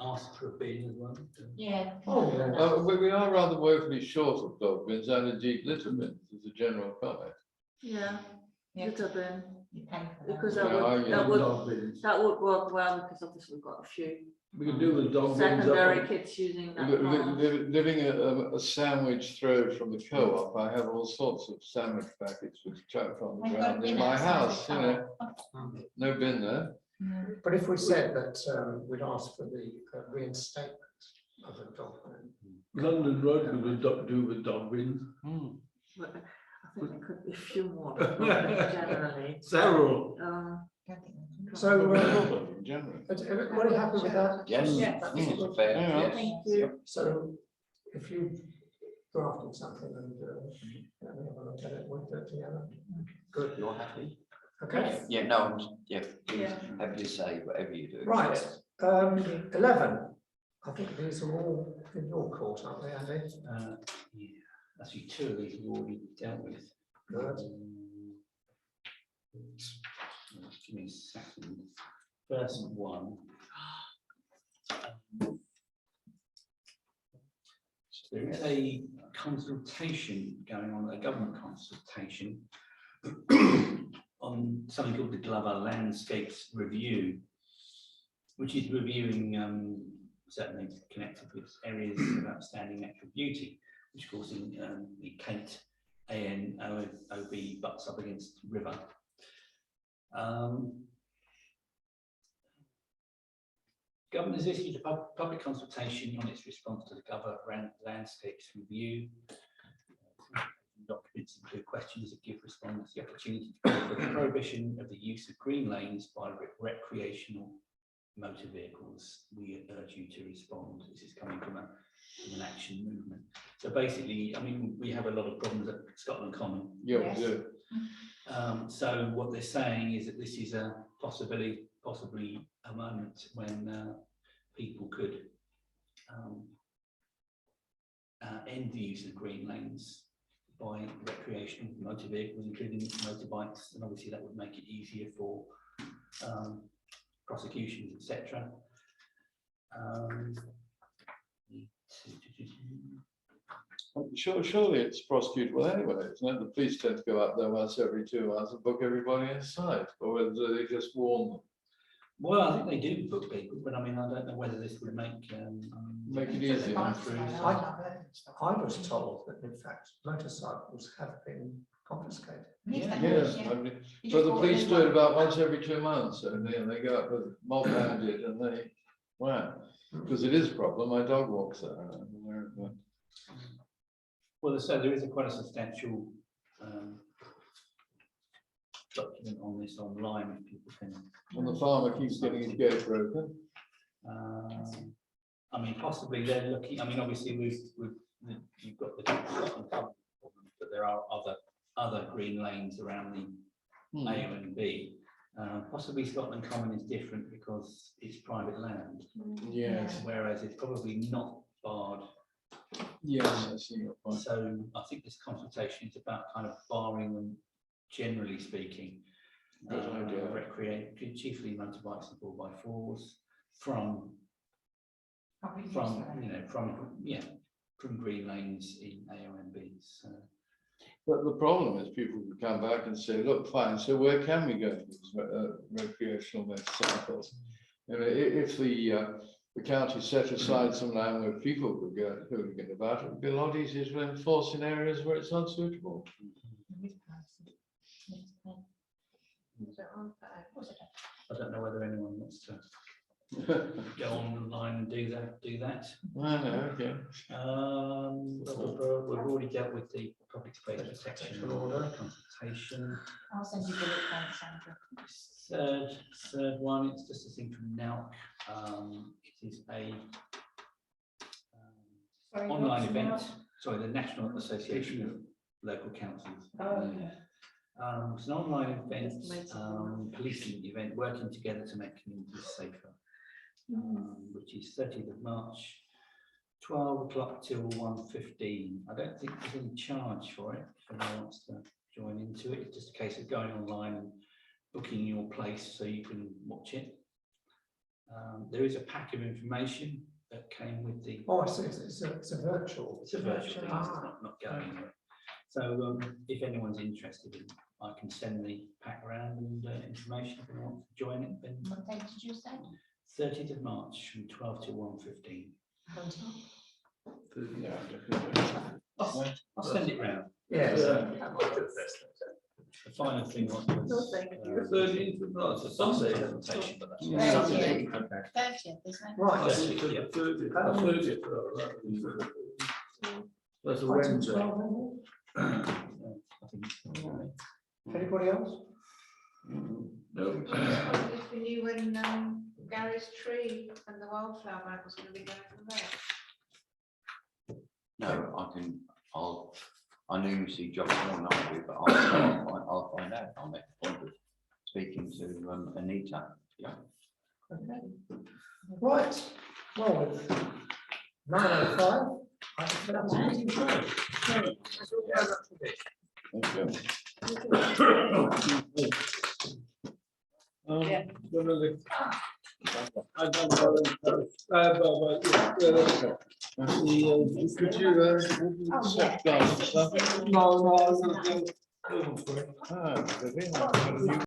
Ask for a bin as well. Yeah. Oh, yeah. We are rather woefully short of dog bins and indeed litter bins as a general comment. Yeah, Yeah. litter bin, You pay for that. because Yeah, Dog bins. that would work well, because obviously we've got a few We can do with dog bins. secondary kids using that. path. Living a sandwich throw from the co-op, I have all sorts of sandwich packets which chucked on the We've got ground in bin my outside house, the you know, no bin there. But if we said that we'd ask for the reinstatement of the dog bin. London Road could do with dog bins. But I think there could be a few more generally. Several. So, Generally. is everybody happy with that? Yes. Yeah. That's It's sort of- fair. Yeah. Yes. Thank you. So, if you drafted something and let me have a look at it, we'll do it together. Good, You're happy? okay. Yeah, no, yeah, please Yeah. have your say, whatever you do. Right, Yes. 11. I think these are all in your court, aren't they, Andy? Yeah, actually, two of these we've already dealt with. Good. Just give me a second. First one. So there is a consultation going on, a government consultation on something called the Glover Landscapes Review, which is reviewing certainly connected with areas of outstanding natural beauty, which of course in the Kent ANOB butts up against River. Government has issued a public consultation on its response to the Glover Landscapes Review. Documents include questions that give respondents the opportunity to call for the prohibition of the use of green lanes by recreational motor vehicles. We urge you to respond. This is coming from an action movement. So basically, I mean, we have a lot of problems at Scotland Common. Yeah, Yes. yeah. So what they're saying is that this is a possibly a moment when people could end the use of green lanes by recreational motor vehicles, including motorbikes, and obviously that would make it easier for prosecutions, etc. Surely it's prosecutable anyway, isn't it? The police tend to go up there once every 2 hours and book everybody inside, or whether they just warn them. Well, I think they do book people, but I mean, I don't know whether this would make Make it going easier. through. I was told that in fact motorcycles have been confiscated. Yes, I mean, but the police do it about once every 2 months, and they go up with mob-handed and they, wow, because it is a problem. My dog walks there. Well, so there is quite a substantial document on this online, if people can. And the farmer keeps getting his gate broken. I mean, possibly they're looking. I mean, obviously you've got the Scotland Common problem, but there are other green lanes around the A and B. Possibly Scotland Common is different because it's private land, Yes, whereas it's probably not barred. yes, I see your point. So I think this consultation is about kind of barring them, generally speaking, Good idea. chiefly motorbikes and 4x4s from green lanes in AONBs. So. But the problem is people can come back and say, look, fine, so where can we go to these recreational motorcycles? And if the county set aside some land where people could go hooligan about, it would be a lot easier to enforce in areas where it's unsuitable. I don't know whether anyone wants to go online and do that. I know, okay. We've already dealt with the public space protection order consultation. I'll send you bullet points, Sandra. Third one, it's just a thing from NALC. It is a online event. Sorry, the National Association of Local Councils. It's an online event, policing event, working together to make communities safer, which is 30th of March, 12 o'clock till 1:15. I don't think there's any charge for it if anyone wants to join into it. It's just a case of going online and booking your place so you can watch it. There is a pack of information that came with the. Oh, I see. It's a virtual. It's a virtual thing, it's not going anywhere. So if anyone's interested, I can send the pack around and information if anyone wants to join it. Then What date did you say? 30th of March from 12 to 1:15. I'll send it round. Yes. The final thing was. thank you. 13th of March, It's a Sunday presentation, but that's. Yeah. Okay. 30th, isn't it? Right. That's a Item Wednesday. 12, then. I think Anybody else? No. If we knew when Gary's tree and the wildflower bank was going to be going from there. No, I numerously jot more number, but I'll find out. I'll make a point of speaking to Anita. Yeah. Okay. Right. Well, with 9:05, I think that's meeting closed. Thank you. Yeah. I don't know. Could you accept that? No, I was going to Ah,